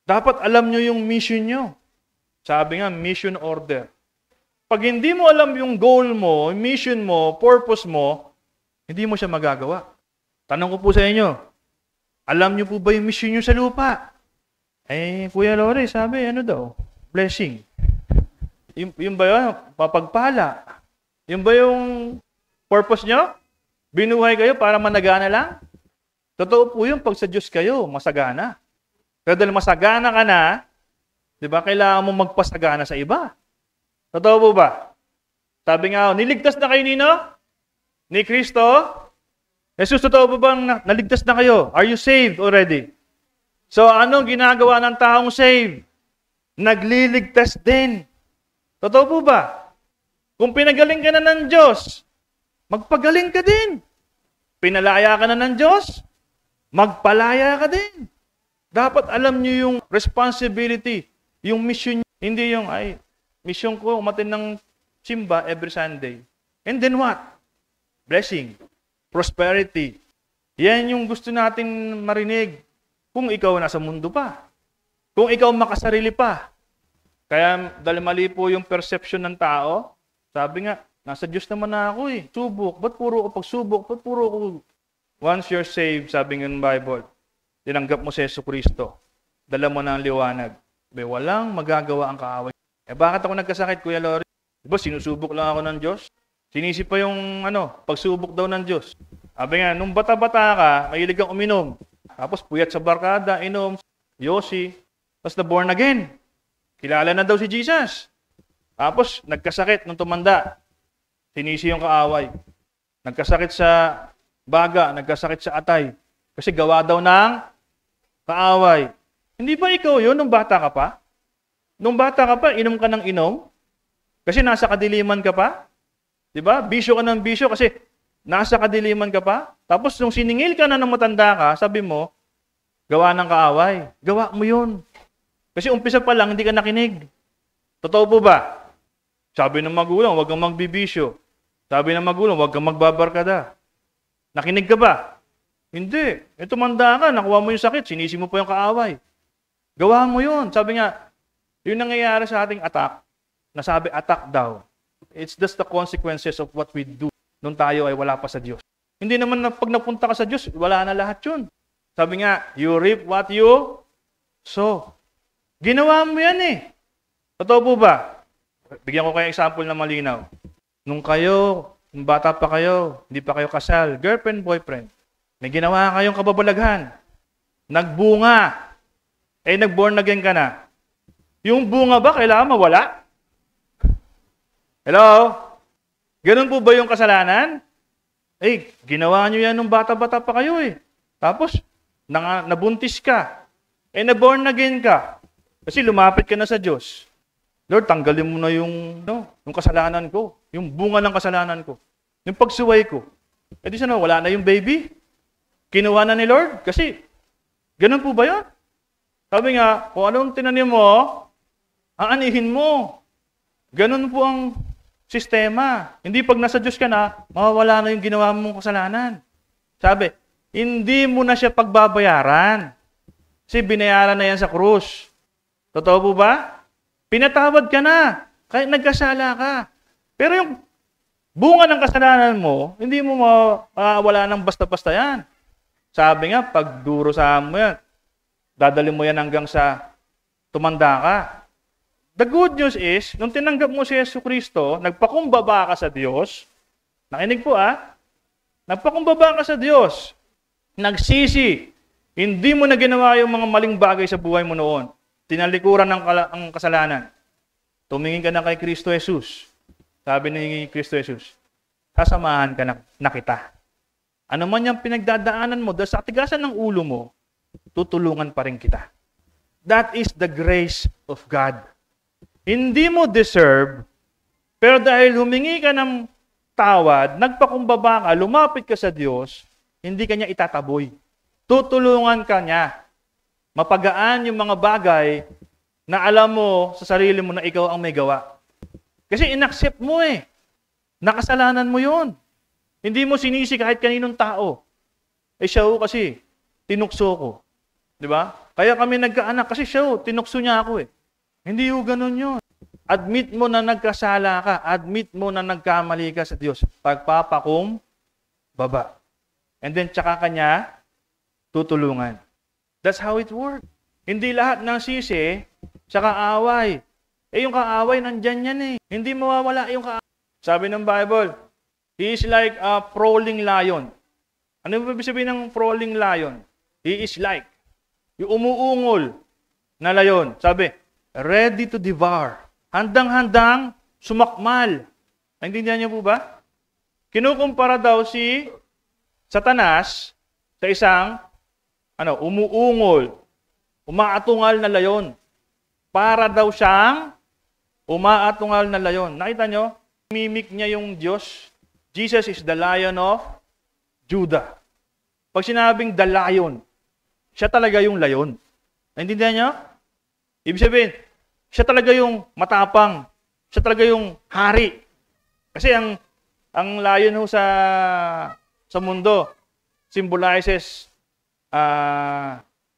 Dapat alam nyo yung mission nyo. Sabi nga, mission order. Pag hindi mo alam yung goal mo, mission mo, purpose mo, hindi mo siya magagawa. Tanong ko po sa inyo, alam nyo po ba yung mission nyo sa lupa? Kuya Lore, sabi, ano daw? Blessing. Yung ba yun? Papagpala. Yung ba yung purpose nyo? Binuhay kayo para managana lang? Totoo po yun, pag sa Diyos kayo, masagana. Pero dahil masagana ka na, di ba, kailangan mo magpasagana sa iba. Totoo po ba? Sabi nga, niligtas na kayo nino? Ni Kristo? Jesus, totoo po bang naligtas na kayo? Are you saved already? So, anong ginagawa ng taong saved? Nagliligtas din. Totoo po ba? Kung pinagaling ka na ng Diyos, magpagaling ka din. Pinalaya ka na ng Diyos, magpalaya ka din. Dapat alam niyo yung responsibility, yung mission niyo. Hindi yung, mission ko, umatin ng simba every Sunday. And then what? Blessing. Prosperity. Yan yung gusto natin marinig. Kung ikaw nasa mundo pa. Kung ikaw makasarili pa. Kaya dahil mali po yung perception ng tao, sabi nga, nasa Diyos naman na ako eh. Subok. Ba't puro ko pagsubok? Ba't puro ko? Once you're saved, sabi nga ng Bible, tinanggap mo si Jesucristo. Dala mo na ang liwanag. Walang magagawa ang kaaway. Bakit ako nagkasakit, Kuya Lori? Diba, sinusubok lang ako ng Diyos? Sinisi pa yung pagsubok daw ng Diyos. Sabi nga, nung bata-bata ka, mahilig kang uminom. Tapos puyat sa barkada, inom, yosi. Tapos na born again. Kilala na daw si Jesus. Tapos nagkasakit nung tumanda. Sinisi yung kaaway. Nagkasakit sa baga, nagkasakit sa atay. Kasi gawa daw ng kaaway. Hindi ba ikaw yun nung bata ka pa? Nung bata ka pa, inom ka ng inom? Kasi nasa kadiliman ka pa? Diba? Bisyo ka ng bisyo kasi nasa kadiliman ka pa? Tapos nung siningil ka na ng matanda ka, sabi mo, gawa ng kaaway. Gawa mo yun. Kasi umpisa pa lang, hindi ka nakinig. Totoo po ba? Sabi ng magulang, huwag kang magbibisyo. Sabi ng magulang, huwag kang magbabarkada. Nakinig ka ba? Hindi. Tumanda ka, nakuha mo yung sakit, sinisi mo pa yung kaaway. Gawa mo yun. Sabi nga, yung nangyayari sa ating attack, nasabi attack daw. It's just the consequences of what we do nung tayo ay wala pa sa Diyos. Hindi naman na pag napunta ka sa Diyos, wala na lahat yun. Sabi nga, you reap what you sow. Ginawa mo yan eh. Totoo po ba? Bigyan ko kayo example na malinaw. Nung bata pa kayo, hindi pa kayo kasal, girlfriend, boyfriend, may ginawa kayong kababalaghan. Nagbunga. Nag-born again ka na. Yung bunga ba kailangan mawala? Hello? Ganun po ba yung kasalanan? Ginawa nyo yan nung bata-bata pa kayo eh. Tapos, nabuntis ka. Na-born again ka. Kasi lumapit ka na sa Diyos. Lord, tanggalin mo na yung kasalanan ko. Yung bunga ng kasalanan ko. Yung pagsuway ko. Di sana, wala na yung baby. Kinuha na ni Lord. Kasi, ganun po ba yun? Sabi nga, kung anong tinanim mo, aanihin mo. Ganun po ang sistema. Hindi pag nasa Diyos ka na, mawawala na yung ginawa mong kasalanan. Sabi, hindi mo na siya pagbabayaran. Kasi binayaran na yan sa krus. Totoo po ba? Pinatawad ka na. Kahit nagkasala ka. Pero yung bunga ng kasalanan mo, hindi mo mawawala ng basta-basta yan. Sabi nga, pag durusahan mo yan, dadali mo yan hanggang sa tumanda ka. The good news is, nung tinanggap mo si Jesucristo, nagpakumbaba ka sa Diyos, nakinig po nagpakumbaba ka sa Diyos, nagsisi, hindi mo na ginawa yung mga maling bagay sa buhay mo noon, tinalikuran ang kasalanan, tumingin ka na kay Kristo Jesus, sabi ni Kristo Jesus, sasamahan ka na kita. Ano man yung pinagdadaanan mo, dahil sa tigasan ng ulo mo, tutulungan pa rin kita. That is the grace of God. Hindi mo deserve, pero dahil humingi ka ng tawad, nagpakumbaba ka, lumapit ka sa Diyos, hindi ka niya itataboy. Tutulungan ka niya. Mapagaan yung mga bagay na alam mo sa sarili mo na ikaw ang may gawa. Kasi inaccept mo Nakasalanan mo yun. Hindi mo sinisi kahit kaninong tao. Siya kasi, tinukso ko. Di ba? Kaya kami nagkaanak kasi siya tinukso niya ako Hindi ganun yun. Admit mo na nagkasala ka. Admit mo na nagkamali ka sa Diyos. Baba. And then, tsaka kanya, tutulungan. That's how it works. Hindi lahat ng sisi, tsaka away. Yung kaaway, nandyan yan Hindi mawawala yung kaaway. Sabi ng Bible, he is like a prowling lion. Ano yung ibig sabihin ng prowling lion? He is like, yung umuungol na layon. Sabi, ready to devour. Handang-handang sumakmal. Naintindihan niyo po ba? Kinukumpara daw si Satanas sa isang umuungol, umaatungal na layon. Para daw siyang umaatungal na layon. Nakita niyo? Mimic niya yung Diyos. Jesus is the Lion of Judah. Pag sinabing the Lion, siya talaga yung layon. Naintindihan niyo? Ibig sabihin, siya talaga yung matapang. Siya talaga yung hari. Kasi ang lion sa mundo symbolizes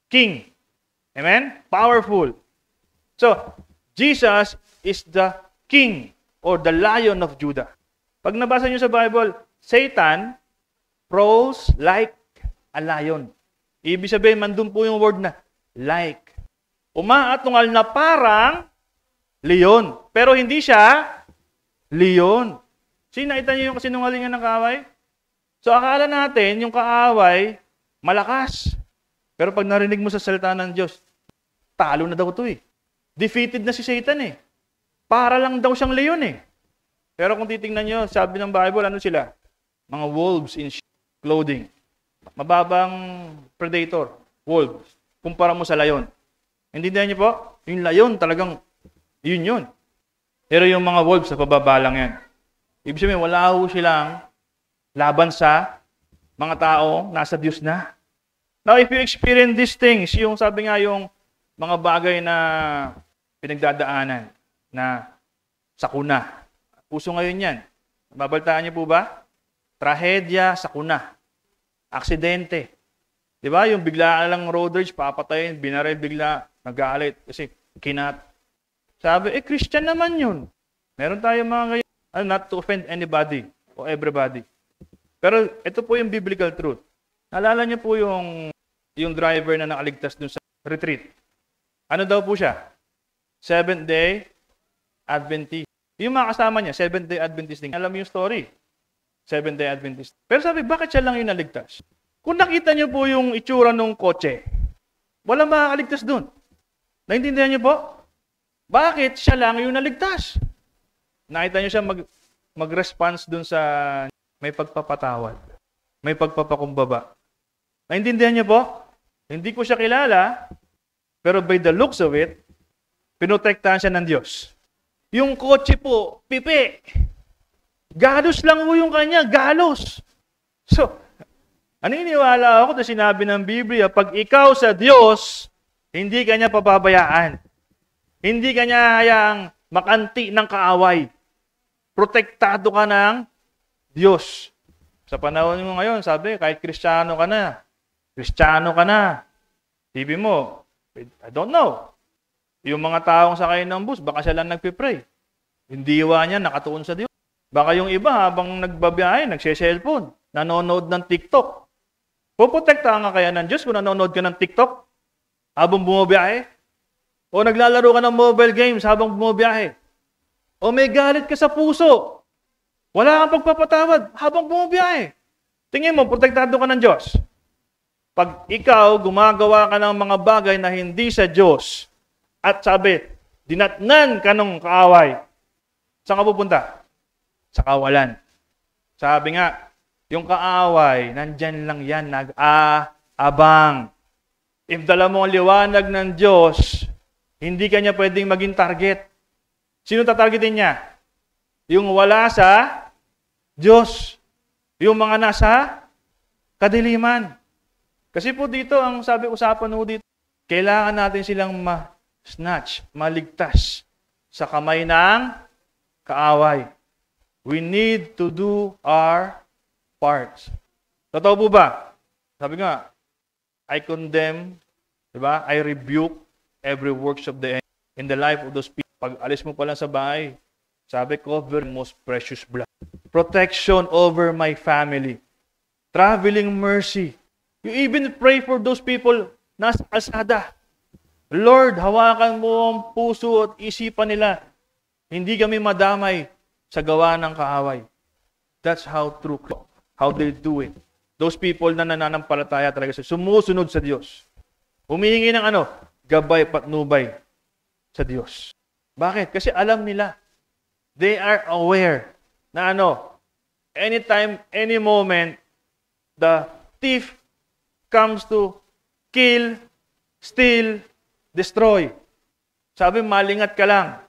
king. Amen? Powerful. So, Jesus is the king or the Lion of Judah. Pag nabasa niyo sa Bible, Satan prowls like a lion. Ibig sabihin, mandun po yung word na like. Umaatungal na parang leon. Pero hindi siya leon. Nakita niyo yung kasinungalingan ng kaaway? So akala natin, yung kaaway, malakas. Pero pag narinig mo sa salita ng Diyos, talo na daw ito Defeated na si Satan Para lang daw siyang leon Pero kung titingnan niyo, sabi ng Bible, ano sila? Mga wolves in clothing. Mababang predator. Wolves. Kumpara mo sa lion. Hindi niyo po? Yung lion talagang, yun. Pero yung mga wolves sa pababa lang yan. Ibig sabihin, wala silang laban sa mga tao, nasa Diyos na. Now, if you experience these things, yung sabi nga yung mga bagay na pinagdadaanan, na sakuna. Puso ngayon yan. Babaltaan niyo po ba? Trahedya, sakuna. Aksidente. Di ba? Yung bigla lang road rage, papatayin, binaril bigla, nag-aalit kasi Sabi, Christian naman yun. Meron tayong mga ngayon, not to offend anybody or everybody. Pero ito po yung biblical truth. Naalala niyo po yung driver na nakaligtas dun sa retreat. Ano daw po siya? Seventh-day Adventist. Yung mga kasama niya, Seventh-day Adventist din. Alam mo yung story? Seventh-day Adventist. Pero sabi, bakit siya lang yung naligtas? Kung nakita niyo po yung itsura ng kotse, walang makakaligtas dun. Naintindihan niyo po? Bakit siya lang yung naligtas? Nakita niyo siya mag-response dun sa may pagpapatawad, may pagpapakumbaba. Naintindihan niyo po? Hindi ko siya kilala, pero by the looks of it, pinotektahan siya ng Diyos. Yung kotse po, pipi. Galos lang po yung kanya, galos. So, naniniwala ako na sinabi ng Biblia, pag ikaw sa Diyos, hindi ka niya pababayaan. Hindi ka niya hayaang makanti ng kaaway. Protektado ka ng Diyos. Sa panahon mo ngayon, sabi, kahit Kristiyano ka na, sabi mo, I don't know. Yung mga taong sakay ng bus, baka siya lang nagpipray. Yung diwa niya nakatuon sa Diyos. Baka yung iba habang nagbabiyahe, nagse-cellphone, nanonood ng TikTok. Puprotektahan ka kaya ng Diyos kung nanonood ka ng TikTok habang bumabiyahe? O naglalaro ka ng mobile games habang bumabiyahe? O may galit ka sa puso? Wala kang pagpapatawad habang bumabiyahe? Tingin mo, protektado ka ng Diyos. Pag ikaw gumagawa ka ng mga bagay na hindi sa Diyos, at sabi, dinatnan ka ng kaaway, saan ka pupunta? Sa kawalan. Sabi nga, yung kaaway, nandyan lang yan, nag-aabang. If dala mo ang liwanag ng Diyos, hindi ka niya pwedeng maging target. Sino tatargetin niya? Yung wala sa Diyos. Yung mga nasa kadiliman. Kasi po dito, ang sabi usapan po dito, kailangan natin silang ma-snatch, maligtas sa kamay ng kaaway. We need to do our parts. Totoo po ba? Sabi nga, I condemn, di ba? I rebuke every works of the enemy in the life of those people. Pag alis mo pa lang sa bahay, sabi, cover most precious blood. Protection over my family. Traveling mercy. You even pray for those people nasa kalsada. Lord, hawakan mo ang puso at isipan nila. Hindi kami madamay sa gawa ng kaaway. That's how they do it. Those people na nananampalataya talaga sumusunod sa Diyos. Humihingi ng gabay patnubay sa Diyos. Bakit? Kasi alam nila. They are aware na anytime, any moment, the thief comes to kill, steal, destroy. Sabi, malingat ka lang.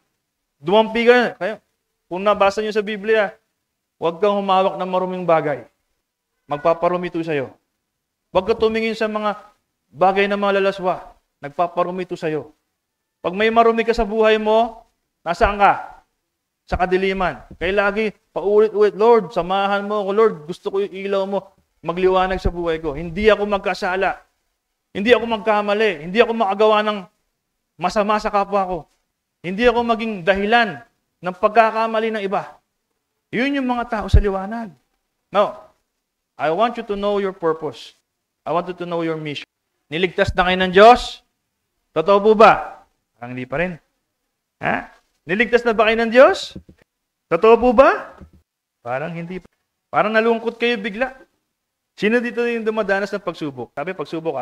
Dumampi ka. Kaya, kung nabasa niyo sa Biblia, huwag kang humawak ng maruming bagay. Magpaparumi ito sa'yo. Huwag ka tumingin sa mga bagay na mga lalaswa. Nagpaparumi ito sa'yo. Pag may marumi ka sa buhay mo, nasaan ka? Sa kadiliman. Kaya lagi, paulit-ulit, Lord, samahan mo ako. Lord, gusto ko yung ilaw mo magliwanag sa buhay ko. Hindi ako magkasala. Hindi ako magkamali. Hindi ako makagawa ng masama sa kapwa ko. Hindi ako maging dahilan ng pagkakamali ng iba. Yun yung mga tao sa liwanag. Now, I want you to know your purpose. I want you to know your mission. Niligtas na kayo ng Diyos? Totoo po ba? Parang hindi pa rin. Ha? Niligtas na ba kayo ng Diyos? Totoo po ba? Parang hindi pa. Parang nalungkot kayo bigla. Sino dito yung dumadanas ng pagsubok? Sabi, pagsubok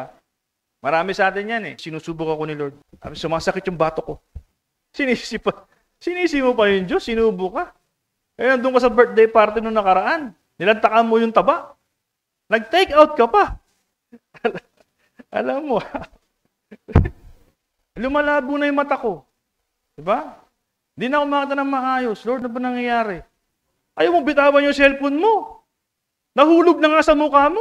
marami sa atin yan Sinusubok ako ni Lord. Sabi, sumasakit yung bato ko. Sinisi mo pa yung Diyos, sinubo ka. Kaya nandun ka sa birthday party nung nakaraan. Nilantakan mo yung taba. Nag-take out ka pa. Alam mo, lumalabo na yung mata ko. Diba? Hindi na ako makita ng maayos. Lord, ano ba nangyayari? Ayaw mo bitawan yung cellphone mo. Nahulog na nga sa mukha mo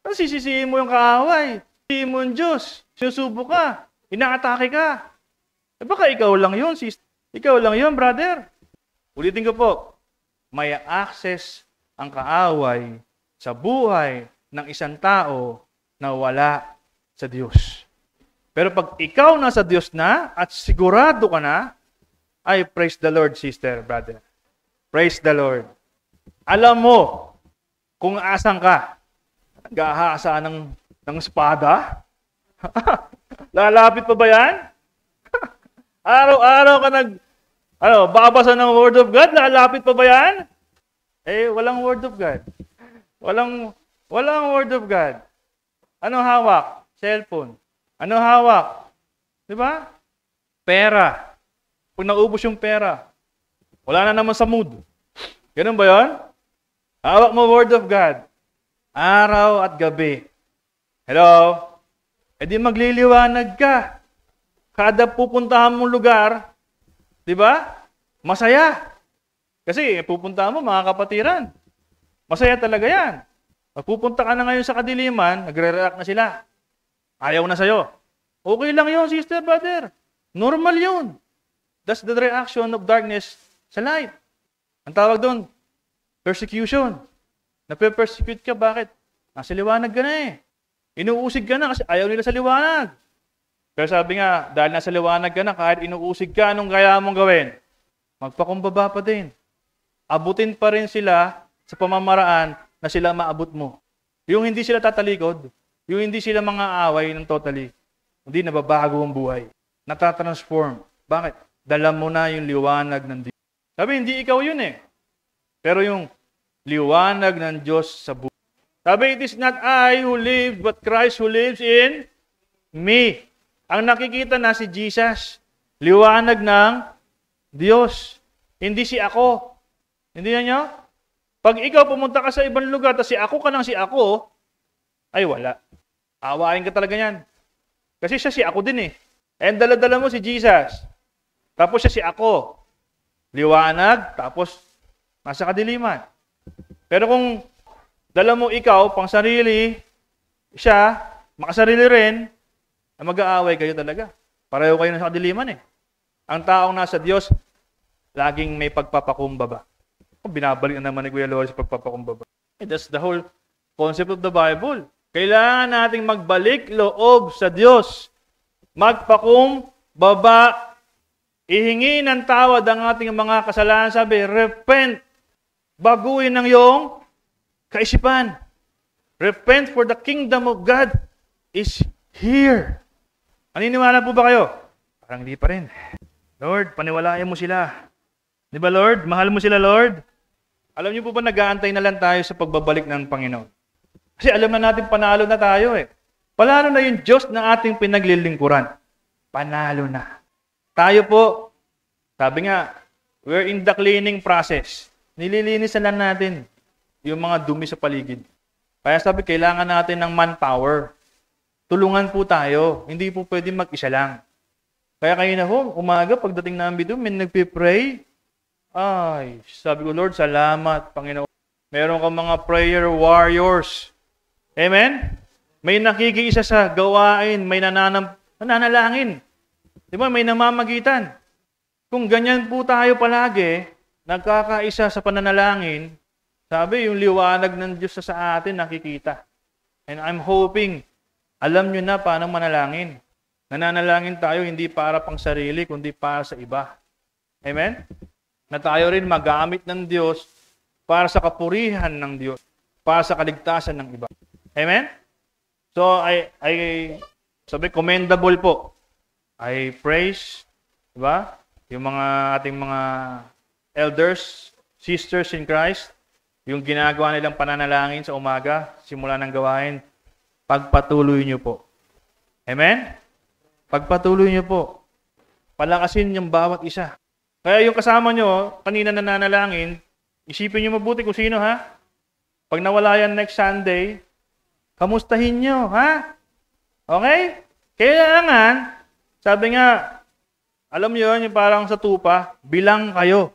Kasi sisisihin mo yung kaaway. Sisisihin mo yung Diyos. Sinusubo ka. Inaatake ka. Baka ikaw lang yun, sis. Ikaw lang yun, brother. Ulitin ko po. May access ang kaaway sa buhay ng isang tao na wala sa Diyos. Pero pag ikaw nasa Diyos na at sigurado ka na, ay praise the Lord, sister, brother. Praise the Lord. Alam mo kung asan ka. Gahasa ng espada? Lalapit pa ba yan? Araw-araw ka babasa ng Word of God? Lalapit pa ba yan? Walang Word of God. Walang Word of God. Ano hawak? Cellphone. Ano hawak? Di ba? Pera. Pag naubos yung pera, wala na naman sa mood. Ganun ba yun? Hawak mo Word of God. Araw at gabi. Hello? E di magliliwanag ka. Kada pupuntahan mong lugar, di ba? Masaya. Kasi pupuntahan mo mga kapatiran. Masaya talaga yan. Magpupunta ka na ngayon sa kadiliman, nagre-react na sila. Ayaw na sa'yo. Okay lang yun, sister, brother. Normal yun. That's the reaction of darkness sa light. Ang tawag doon, persecution. Nape-persecute ka, bakit? Nasa liwanag ka na eh. Inuusig ka na kasi ayaw nila sa liwanag. Pero sabi nga, dahil nasa liwanag ka na, kahit inuusig ka, anong kaya mong gawin? Magpakumbaba pa din. Abutin pa rin sila sa pamamaraan na sila maabot mo. Yung hindi sila tatalikod, yung hindi sila mga away ng totally, hindi nababago ang buhay. Natatransform. Bakit? Dala mo na yung liwanag ng Diyos. Sabi, hindi ikaw yun eh. Pero yung liwanag ng Diyos sa buhay. Sabi, it is not I who live, but Christ who lives in me. Ang nakikita na si Jesus, liwanag ng Diyos. Hindi si ako. Hindi na nyo? Pag ikaw pumunta ka sa ibang lugar, tapos si ako ka ng si ako, ay wala. Awain ka talaga yan. Kasi siya si ako din eh. And dala-dala mo si Jesus. Tapos siya si ako. Liwanag, tapos nasa kadiliman. Pero kung dala mo ikaw, pang sarili, siya, makasarili rin, mag-aaway kayo talaga. Pareho kayo nasa kadiliman eh. Ang taong nasa Diyos, laging may pagpapakumbaba. Binabalik na naman ni Kuya Lord sa pagpapakumbaba. That's the whole concept of the Bible. Kailangan nating magbalik loob sa Diyos. Magpakumbaba. Ihingi ng tawad ang ating mga kasalanan. Sabi, repent. Baguhin ang iyong kaisipan. Repent for the kingdom of God is here. Naniniwala po ba kayo? Parang hindi pa rin. Lord, paniwalayan mo sila. Di ba Lord? Mahal mo sila Lord? Alam niyo po ba nag-aantay na lang tayo sa pagbabalik ng Panginoon? Kasi alam na natin panalo na tayo eh. Panalo na yung Diyos na ating pinaglilingkuran. Panalo na. Tayo po, sabi nga, we're in the cleaning process. Nililinis na lang natin yung mga dumi sa paligid. Kaya sabi, kailangan natin ng manpower. Tulungan po tayo. Hindi po pwede mag-isa lang. Kaya kayo na ho, umaga, pagdating namin dito, may nagpipray. Ay, sabi ko, Lord, salamat, Panginoon. Meron kang mga prayer warriors. Amen? May nakikiisa sa gawain, may nananalangin. Di ba? May namamagitan. Kung ganyan po tayo palagi, nagkakaisa sa pananalangin, sabi, yung liwanag ng Diyos sa atin nakikita. And I'm hoping, alam nyo na paano manalangin. Nananalangin tayo hindi para pang sarili, kundi para sa iba. Amen? Na tayo rin magamit ng Diyos para sa kapurihan ng Diyos, para sa kaligtasan ng iba. Amen? So, sabi, commendable po. I praise, diba? Yung mga ating mga elders, sisters in Christ, yung ginagawa nilang pananalangin sa umaga, simula ng gawain, pagpatuloy nyo po. Amen? Pagpatuloy nyo po. Palakasin yung bawat isa. Kaya yung kasama nyo, kanina nananalangin, isipin nyo mabuti kung sino ha. Pag nawala yan next Sunday, kamustahin nyo, ha? Okay? Kailangan, sabi nga, alam nyo yun, yung parang sa tupa, bilang kayo.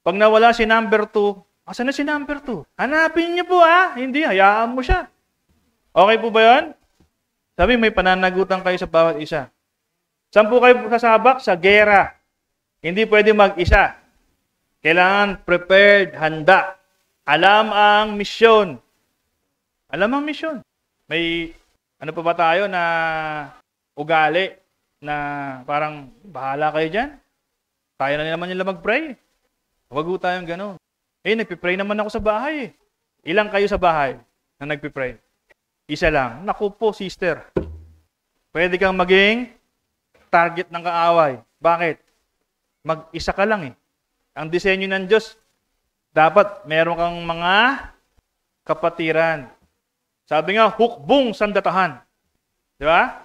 Pag nawala si number 2, asan na si number 2? Hanapin nyo po ha. Hindi, hayaan mo siya. Okay po ba yun? Sabi, may pananagutan kayo sa bawat isa. Saan po kayo sasabak? Sa gera. Hindi pwede mag-isa. Kailangan prepared, handa. Alam ang misyon. Alam ang misyon. May, ano pa ba tayo na ugali na parang bahala kayo dyan? Kaya na naman nila mag-pray. Huwag po tayong gano'n. Nagpipray naman ako sa bahay. Ilang kayo sa bahay na nagpipray? Isa lang. Naku po, sister. Pwede kang maging target ng kaaway. Bakit? Mag-isa ka lang eh. Ang disenyo ng Diyos, dapat meron kang mga kapatiran. Sabi nga, hukbong sandatahan. Di ba?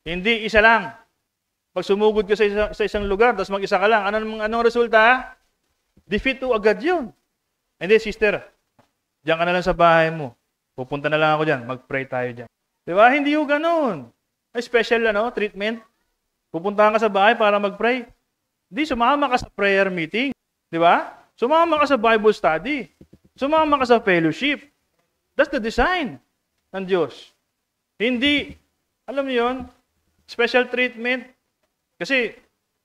Hindi isa lang. Pag sumugod ka sa isang lugar, tapos mag-isa ka lang, anong resulta? Defeat to agad yun. Hindi, sister, diyan ka na lang sa bahay mo. Pupunta na lang ako dyan, mag-pray tayo dyan. Di ba? Hindi yung ganun. May special treatment. Pupunta ka sa bahay para mag-pray. Hindi, sumama ka sa prayer meeting. Di ba? Sumama ka sa Bible study. Sumama ka sa fellowship. That's the design ng Diyos. Hindi, alam niyo yun, special treatment. Kasi,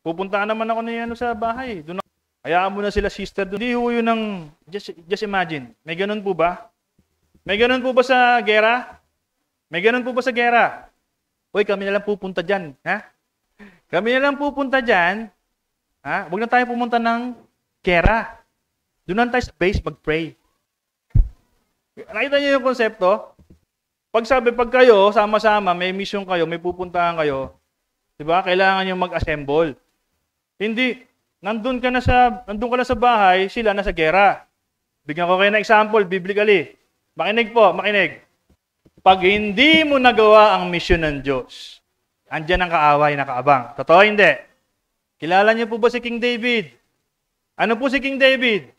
pupunta naman ako na sa bahay. Doon, hayaan mo na sila, sister. Hindi ho yun ng, just imagine. May ganun po ba? May ganun po ba sa gera? May ganun po ba sa gera? Uy, kami na lang pupunta dyan. Ha? Kami na lang pupunta dyan. Ha? Huwag na tayo pumunta ng gera. Doon na tayo sa base mag-pray. Nakita niyo yung konsepto? Pag kayo, sama-sama, may mission kayo, may pupuntahan kayo, di ba? Kailangan nyo mag-assemble. Hindi, nandun ka na sa bahay, sila nasa gera. Bigyan ko kayo ng example, biblically. Makinig po, makinig. Pag hindi mo nagawa ang mission ng Diyos, andyan ang kaaway na kaabang. Totoo, hindi? Kilala niyo po ba si King David? Ano po si King David?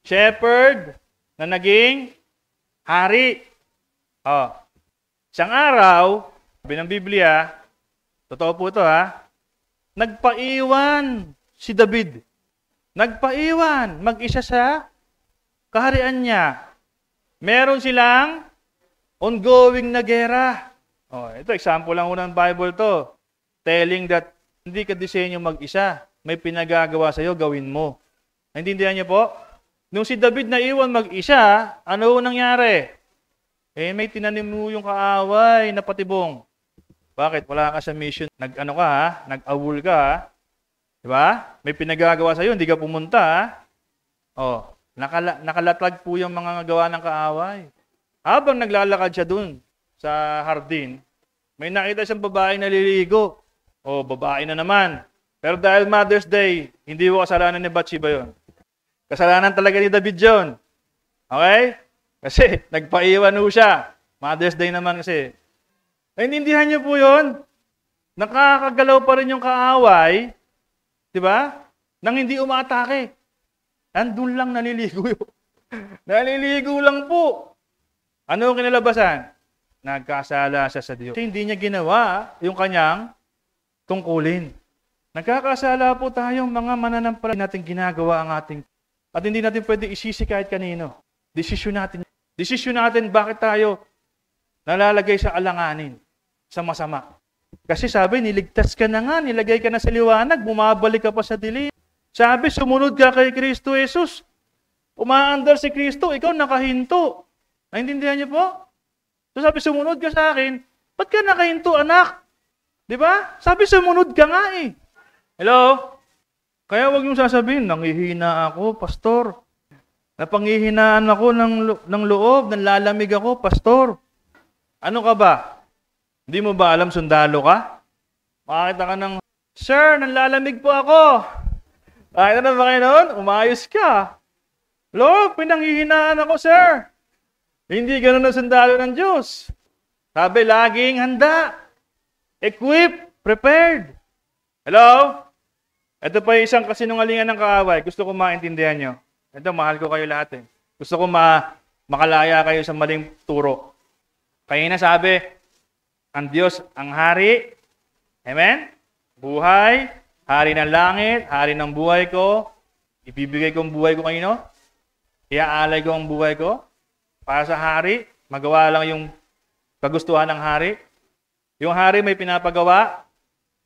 Shepherd na naging hari. Oh. Isang araw, sabi ng Biblia, totoo po ito nagpaiwan si David. Nagpaiwan, mag-isa sa kaharian niya. Meron silang ongoing na gera. Oh, ito, example lang ng Bible to. Telling that hindi ka disenyo mag-isa. May pinagagawa sa'yo, gawin mo. Naintindihan niyo po? Nung si David na iwan mag-isa, ano nangyari? May tinanim mo yung kaaway na patibong. Bakit? Wala ka sa mission. Nag-awol ka. Diba? May pinagagawa sa'yo, hindi ka pumunta. Oh, nakalatag po yung mga gawa ng kaaway. Habang naglalakad siya dun sa hardin, may nakita siyang babaeng naliligo. Oh, babae na naman. Pero dahil Mother's Day, hindi mo kasalanan ni Bathsheba yun. Kasalanan talaga ni David yun. Okay? Kasi nagpaiwan ho siya. Mother's Day naman kasi. Naintindihan niyo po yun? Nakakagalaw pa rin yung kaaway, di ba? Nang hindi umatake. Andun lang naliligo yun. Naliligo lang po. Ano ang kinalabasan? Nagkasala siya sa Diyos. Kasi hindi niya ginawa yung kanyang tungkulin. Nagkakasala po tayong mga mananampalataya natin ginagawa ang ating at hindi natin pwede isisi kahit kanino. Desisyon natin bakit tayo nalalagay sa alanganin, sa masama. Kasi sabi, niligtas ka na nga, nilagay ka na sa liwanag, bumabalik ka pa sa dilim. Sabi, sumunod ka kay Kristo Jesus. Umaandar si Kristo, ikaw nakahinto. Naintindihan niyo po? So sabi, sumunod ka sa akin, ba't ka nakahinto, anak? Di ba? Sabi, sumunod ka nga eh. Hello? Kaya wag yung sasabihin, nanghihina ako, pastor. Napanghihinaan ako ng loob, nanlalamig ako, pastor. Ano ka ba? Hindi mo ba alam sundalo ka? Makakita ka ng, sir, nanlalamig po ako. Nakita na ba kayo noon? Umayos ka. Lord, pinanghihinaan ako, sir. Hindi ganun ang sundalo ng Diyos. Sabi, laging handa. Equipped, prepared. Hello? Ito pa yung isang kasinungalingan ng kaaway. Gusto ko maintindihan nyo. Ito, mahal ko kayo lahat eh. Gusto ko makalaya kayo sa maling turo. Kaya na sabi, ang Diyos ang hari. Amen? Buhay, hari ng langit, hari ng buhay ko. Ibibigay ko ang buhay ko kanino? Iaalay ko ang buhay ko para sa hari. Magawa lang yung kagustuhan ng hari. Yung hari may pinapagawa.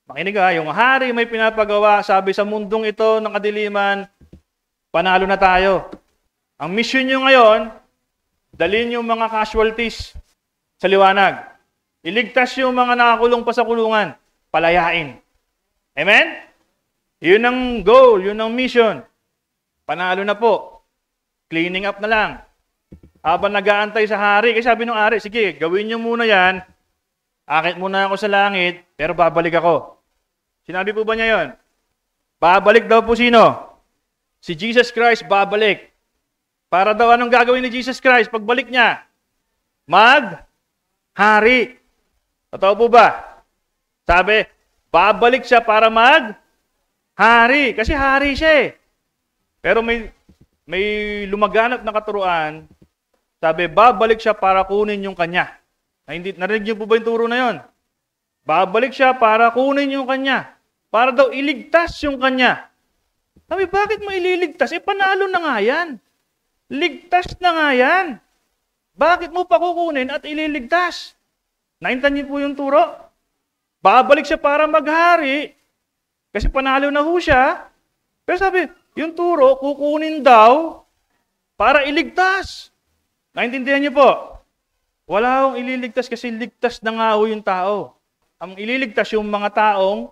Makinig yung hari may pinapagawa. Sabi sa mundong ito ng kadiliman, panalo na tayo. Ang mission nyo ngayon, dalhin yung mga casualties sa liwanag. Iligtas yung mga nakakulong pa sa kulungan. Palayain. Amen? Yun ang goal, yun ang mission. Panalo na po. Cleaning up na lang. Habang nag-aantay sa hari, kasi sabi ng hari, sige, gawin nyo muna yan. Akit muna ako sa langit, pero babalik ako. Sinabi po ba niya yon? Babalik daw po sino? Si Jesus Christ babalik. Para daw anong gagawin ni Jesus Christ pagbalik niya? Mag-hari. Totoo po ba? Sabi, Babalik siya para hari. Kasi hari siya eh. Pero may lumaganap na katuruan, sabi, babalik siya para kunin yung kanya. Narinig niyo po ba yung turo na yon? Babalik siya para kunin yung kanya. Para daw iligtas yung kanya. Sabi, bakit mo ililigtas? Panalo na nga yan. Ligtas na nga yan. Bakit mo pa kukunin at ililigtas? Naintindihan niyo po yung turo? Babalik siya para maghari. Kasi panalo na ho siya. Pero sabi, yung turo, kukunin daw para iligtas. Naintindihan niyo po? Wala akong ililigtas kasi ligtas na nga ho yung tao. Ang ililigtas yung mga taong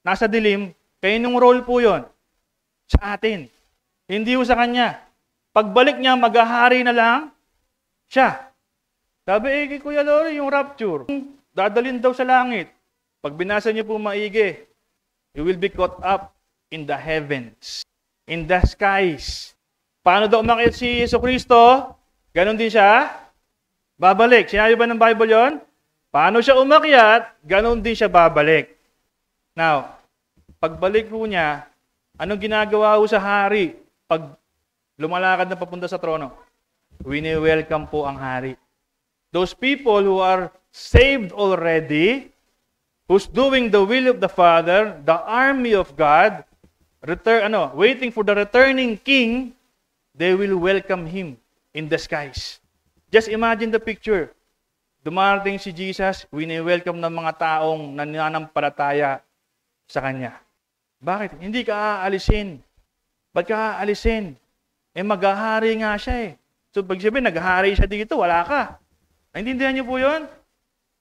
nasa dilim, kaya nung role po yon sa atin. Hindi ho sa kanya. Pagbalik niya, maghahari na lang siya. Sabi kay Kuya Lori, yung rapture, dadalhin daw sa langit. Pag binasa niyo po maigi, you will be caught up in the heavens, in the skies. Paano daw umakyat si Jesucristo? Ganon din siya. Babalik. Sinabi ba ng Bible yon? Paano siya umakyat? Ganon din siya babalik. Now, pagbalik po niya, anong ginagawa po sa hari? Pag lumalakad na papunta sa trono, wini-welcome po ang hari. Those people who are saved already, who's doing the will of the Father, the army of God, waiting for the returning King, they will welcome Him in the skies. Just imagine the picture. Dumarating si Jesus, wini-welcome ng mga taong nananampalataya sa Kanya. Bakit? Hindi ka aalisin. Ba't ka aalisin? Maghahari nga siya eh. So, pag sabihin, naghahari siya dito, wala ka. Naintindihan niyo po yun?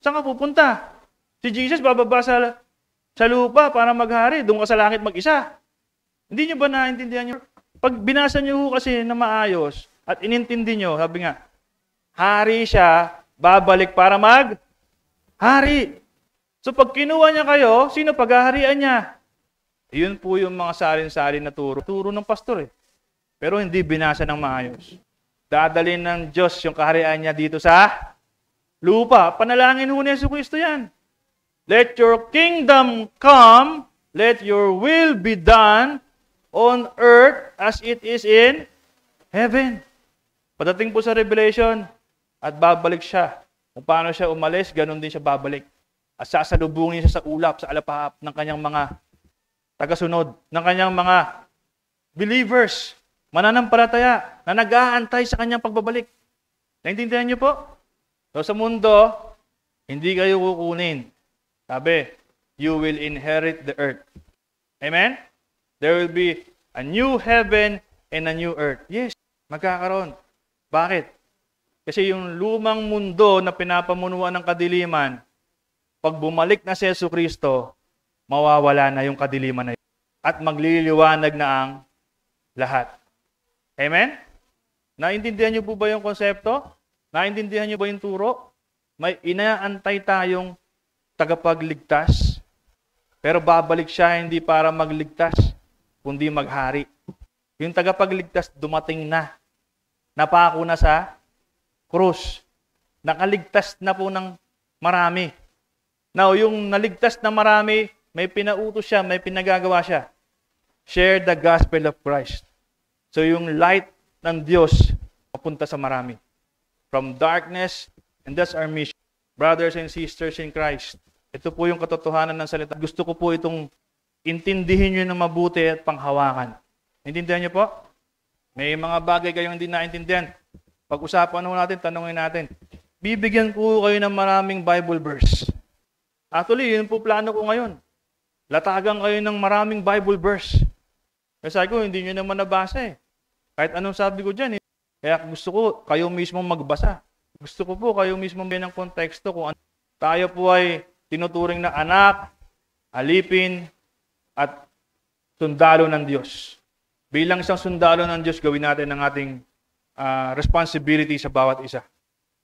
Saan ka pupunta? Si Jesus bababa sa lupa para maghari, doon ka sa langit mag-isa. Hindi niyo ba naintindihan niyo? Pag binasa niyo kasi na maayos at inintindi niyo, sabi nga, hari siya, babalik para hari. So pag kinuha niya kayo, sino paghaharian niya? Yun po yung mga salin-salin na turo. Turo ng pastor eh. Pero hindi binasa ng maayos. Dadalhin ng Diyos yung kaharian niya dito sa lupa. Panalangin ho ni Jesucristo yan. Let your kingdom come, let your will be done on earth as it is in heaven. Pagdating po sa Revelation, at babalik siya. Kung paano siya umalis, ganun din siya babalik. At sasalubungin siya sa ulap, sa alapahap ng kanyang mga tagasunod, ng kanyang mga believers, mananampalataya, na nag-aantay sa kanyang pagbabalik. Naintindihan niyo po? So sa mundo, hindi kayo kukunin. Sabi, you will inherit the earth. Amen? There will be a new heaven and a new earth. Yes, magkakaroon. Bakit? Kasi yung lumang mundo na pinapamunuan ng kadiliman, pag bumalik na si Jesucristo, mawawala na yung kadiliman na yun. At magliliwanag na ang lahat. Amen? Naintindihan niyo po ba yung konsepto? Naintindihan niyo ba yung turo? May inaantay tayong tagapagligtas, pero babalik siya hindi para magligtas, kundi maghari. Yung tagapagligtas dumating na. Napako na sa krus. Nakaligtas na po ng marami. Now, yung naligtas na marami, may pinautos siya, may pinagagawa siya. Share the gospel of Christ. So, yung light ng Diyos, papunta sa marami. From darkness, and that's our mission. Brothers and sisters in Christ, ito po yung katotohanan ng salita. Gusto ko po itong intindihin nyo na mabuti at panghawakan. Intindihan nyo po? May mga bagay kayong hindi naintindihan. Pag-usapan natin, tanungin natin. Bibigyan ko kayo ng maraming Bible verse. Actually, yun po plano ko ngayon. Latagan kayo ng maraming Bible verse. Kasi ko, hindi nyo naman nabasa eh. Kahit anong sabi ko dyan eh. Kaya gusto ko, kayo mismo magbasa. Gusto ko po, kayo mismo may ng konteksto kung ano. Tayo po ay tinuturing na anak, alipin, at sundalo ng Diyos. Bilang isang sundalo ng Diyos, gawin natin ang ating responsibility sa bawat isa.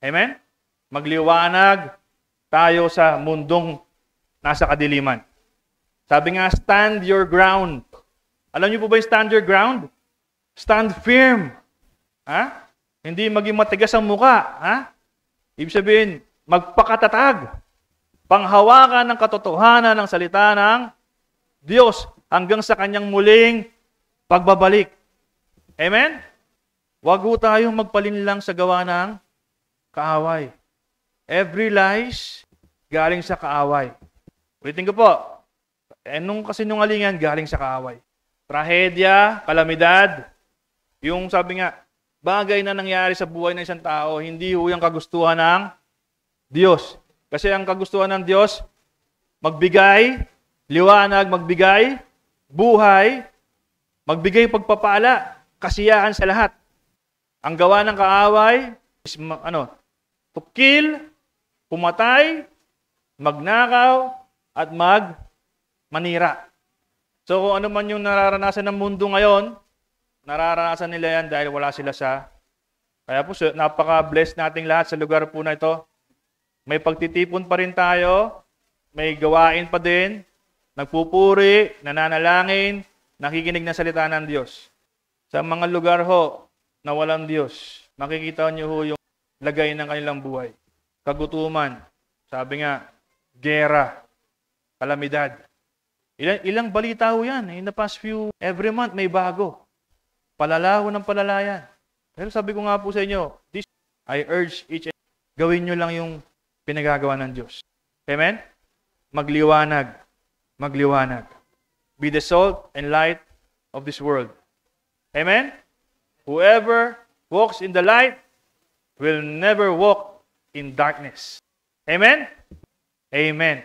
Amen? Magliwanag tayo sa mundong nasa kadiliman. Sabi nga, stand your ground. Alam niyo po ba yung stand your ground? Stand firm. Ha? Hindi maging matigas ang muka. Ha? Ibig sabihin, magpakatatag. panghawakan ng katotohanan ng salita ng Diyos hanggang sa kanyang muling pagbabalik. Amen? Huwag ho tayong magpalinlang sa gawa ng kaaway. Every lies galing sa kaaway. Ulitin ko po. Nung kasinungalingan galing sa kaaway. Trahedya, kalamidad, yung sabi nga, bagay na nangyari sa buhay ng isang tao, hindi ho yung kagustuhan ng Diyos. Kasi ang kagustuhan ng Diyos, magbigay, liwanag, magbigay, buhay, magbigay pagpapala, kasiyahan sa lahat. Ang gawa ng kaaway is to kill, pumatay, magnakaw, at manira. So kung ano man yung nararanasan ng mundo ngayon, nararanasan nila yan dahil wala sila sa... Kaya po, napaka-blessed nating lahat sa lugar po na ito. May pagtitipon pa rin tayo, may gawain pa din, nagpupuri, nananalangin, nakikinig ng salita ng Diyos. Sa mga lugar ho na walang Diyos, makikita niyo ho yung lagay ng kanilang buhay. Kagutuman, sabi nga, gera, kalamidad. Ilang balita ho yan. In the past every month may bago. Palalaho ng palalayan. Pero sabi ko nga po sa inyo, I urge each and gawin nyo lang yung pinagagawa ng Diyos. Amen? Magliwanag. Magliwanag. Be the salt and light of this world. Amen? Whoever walks in the light will never walk in darkness. Amen? Amen.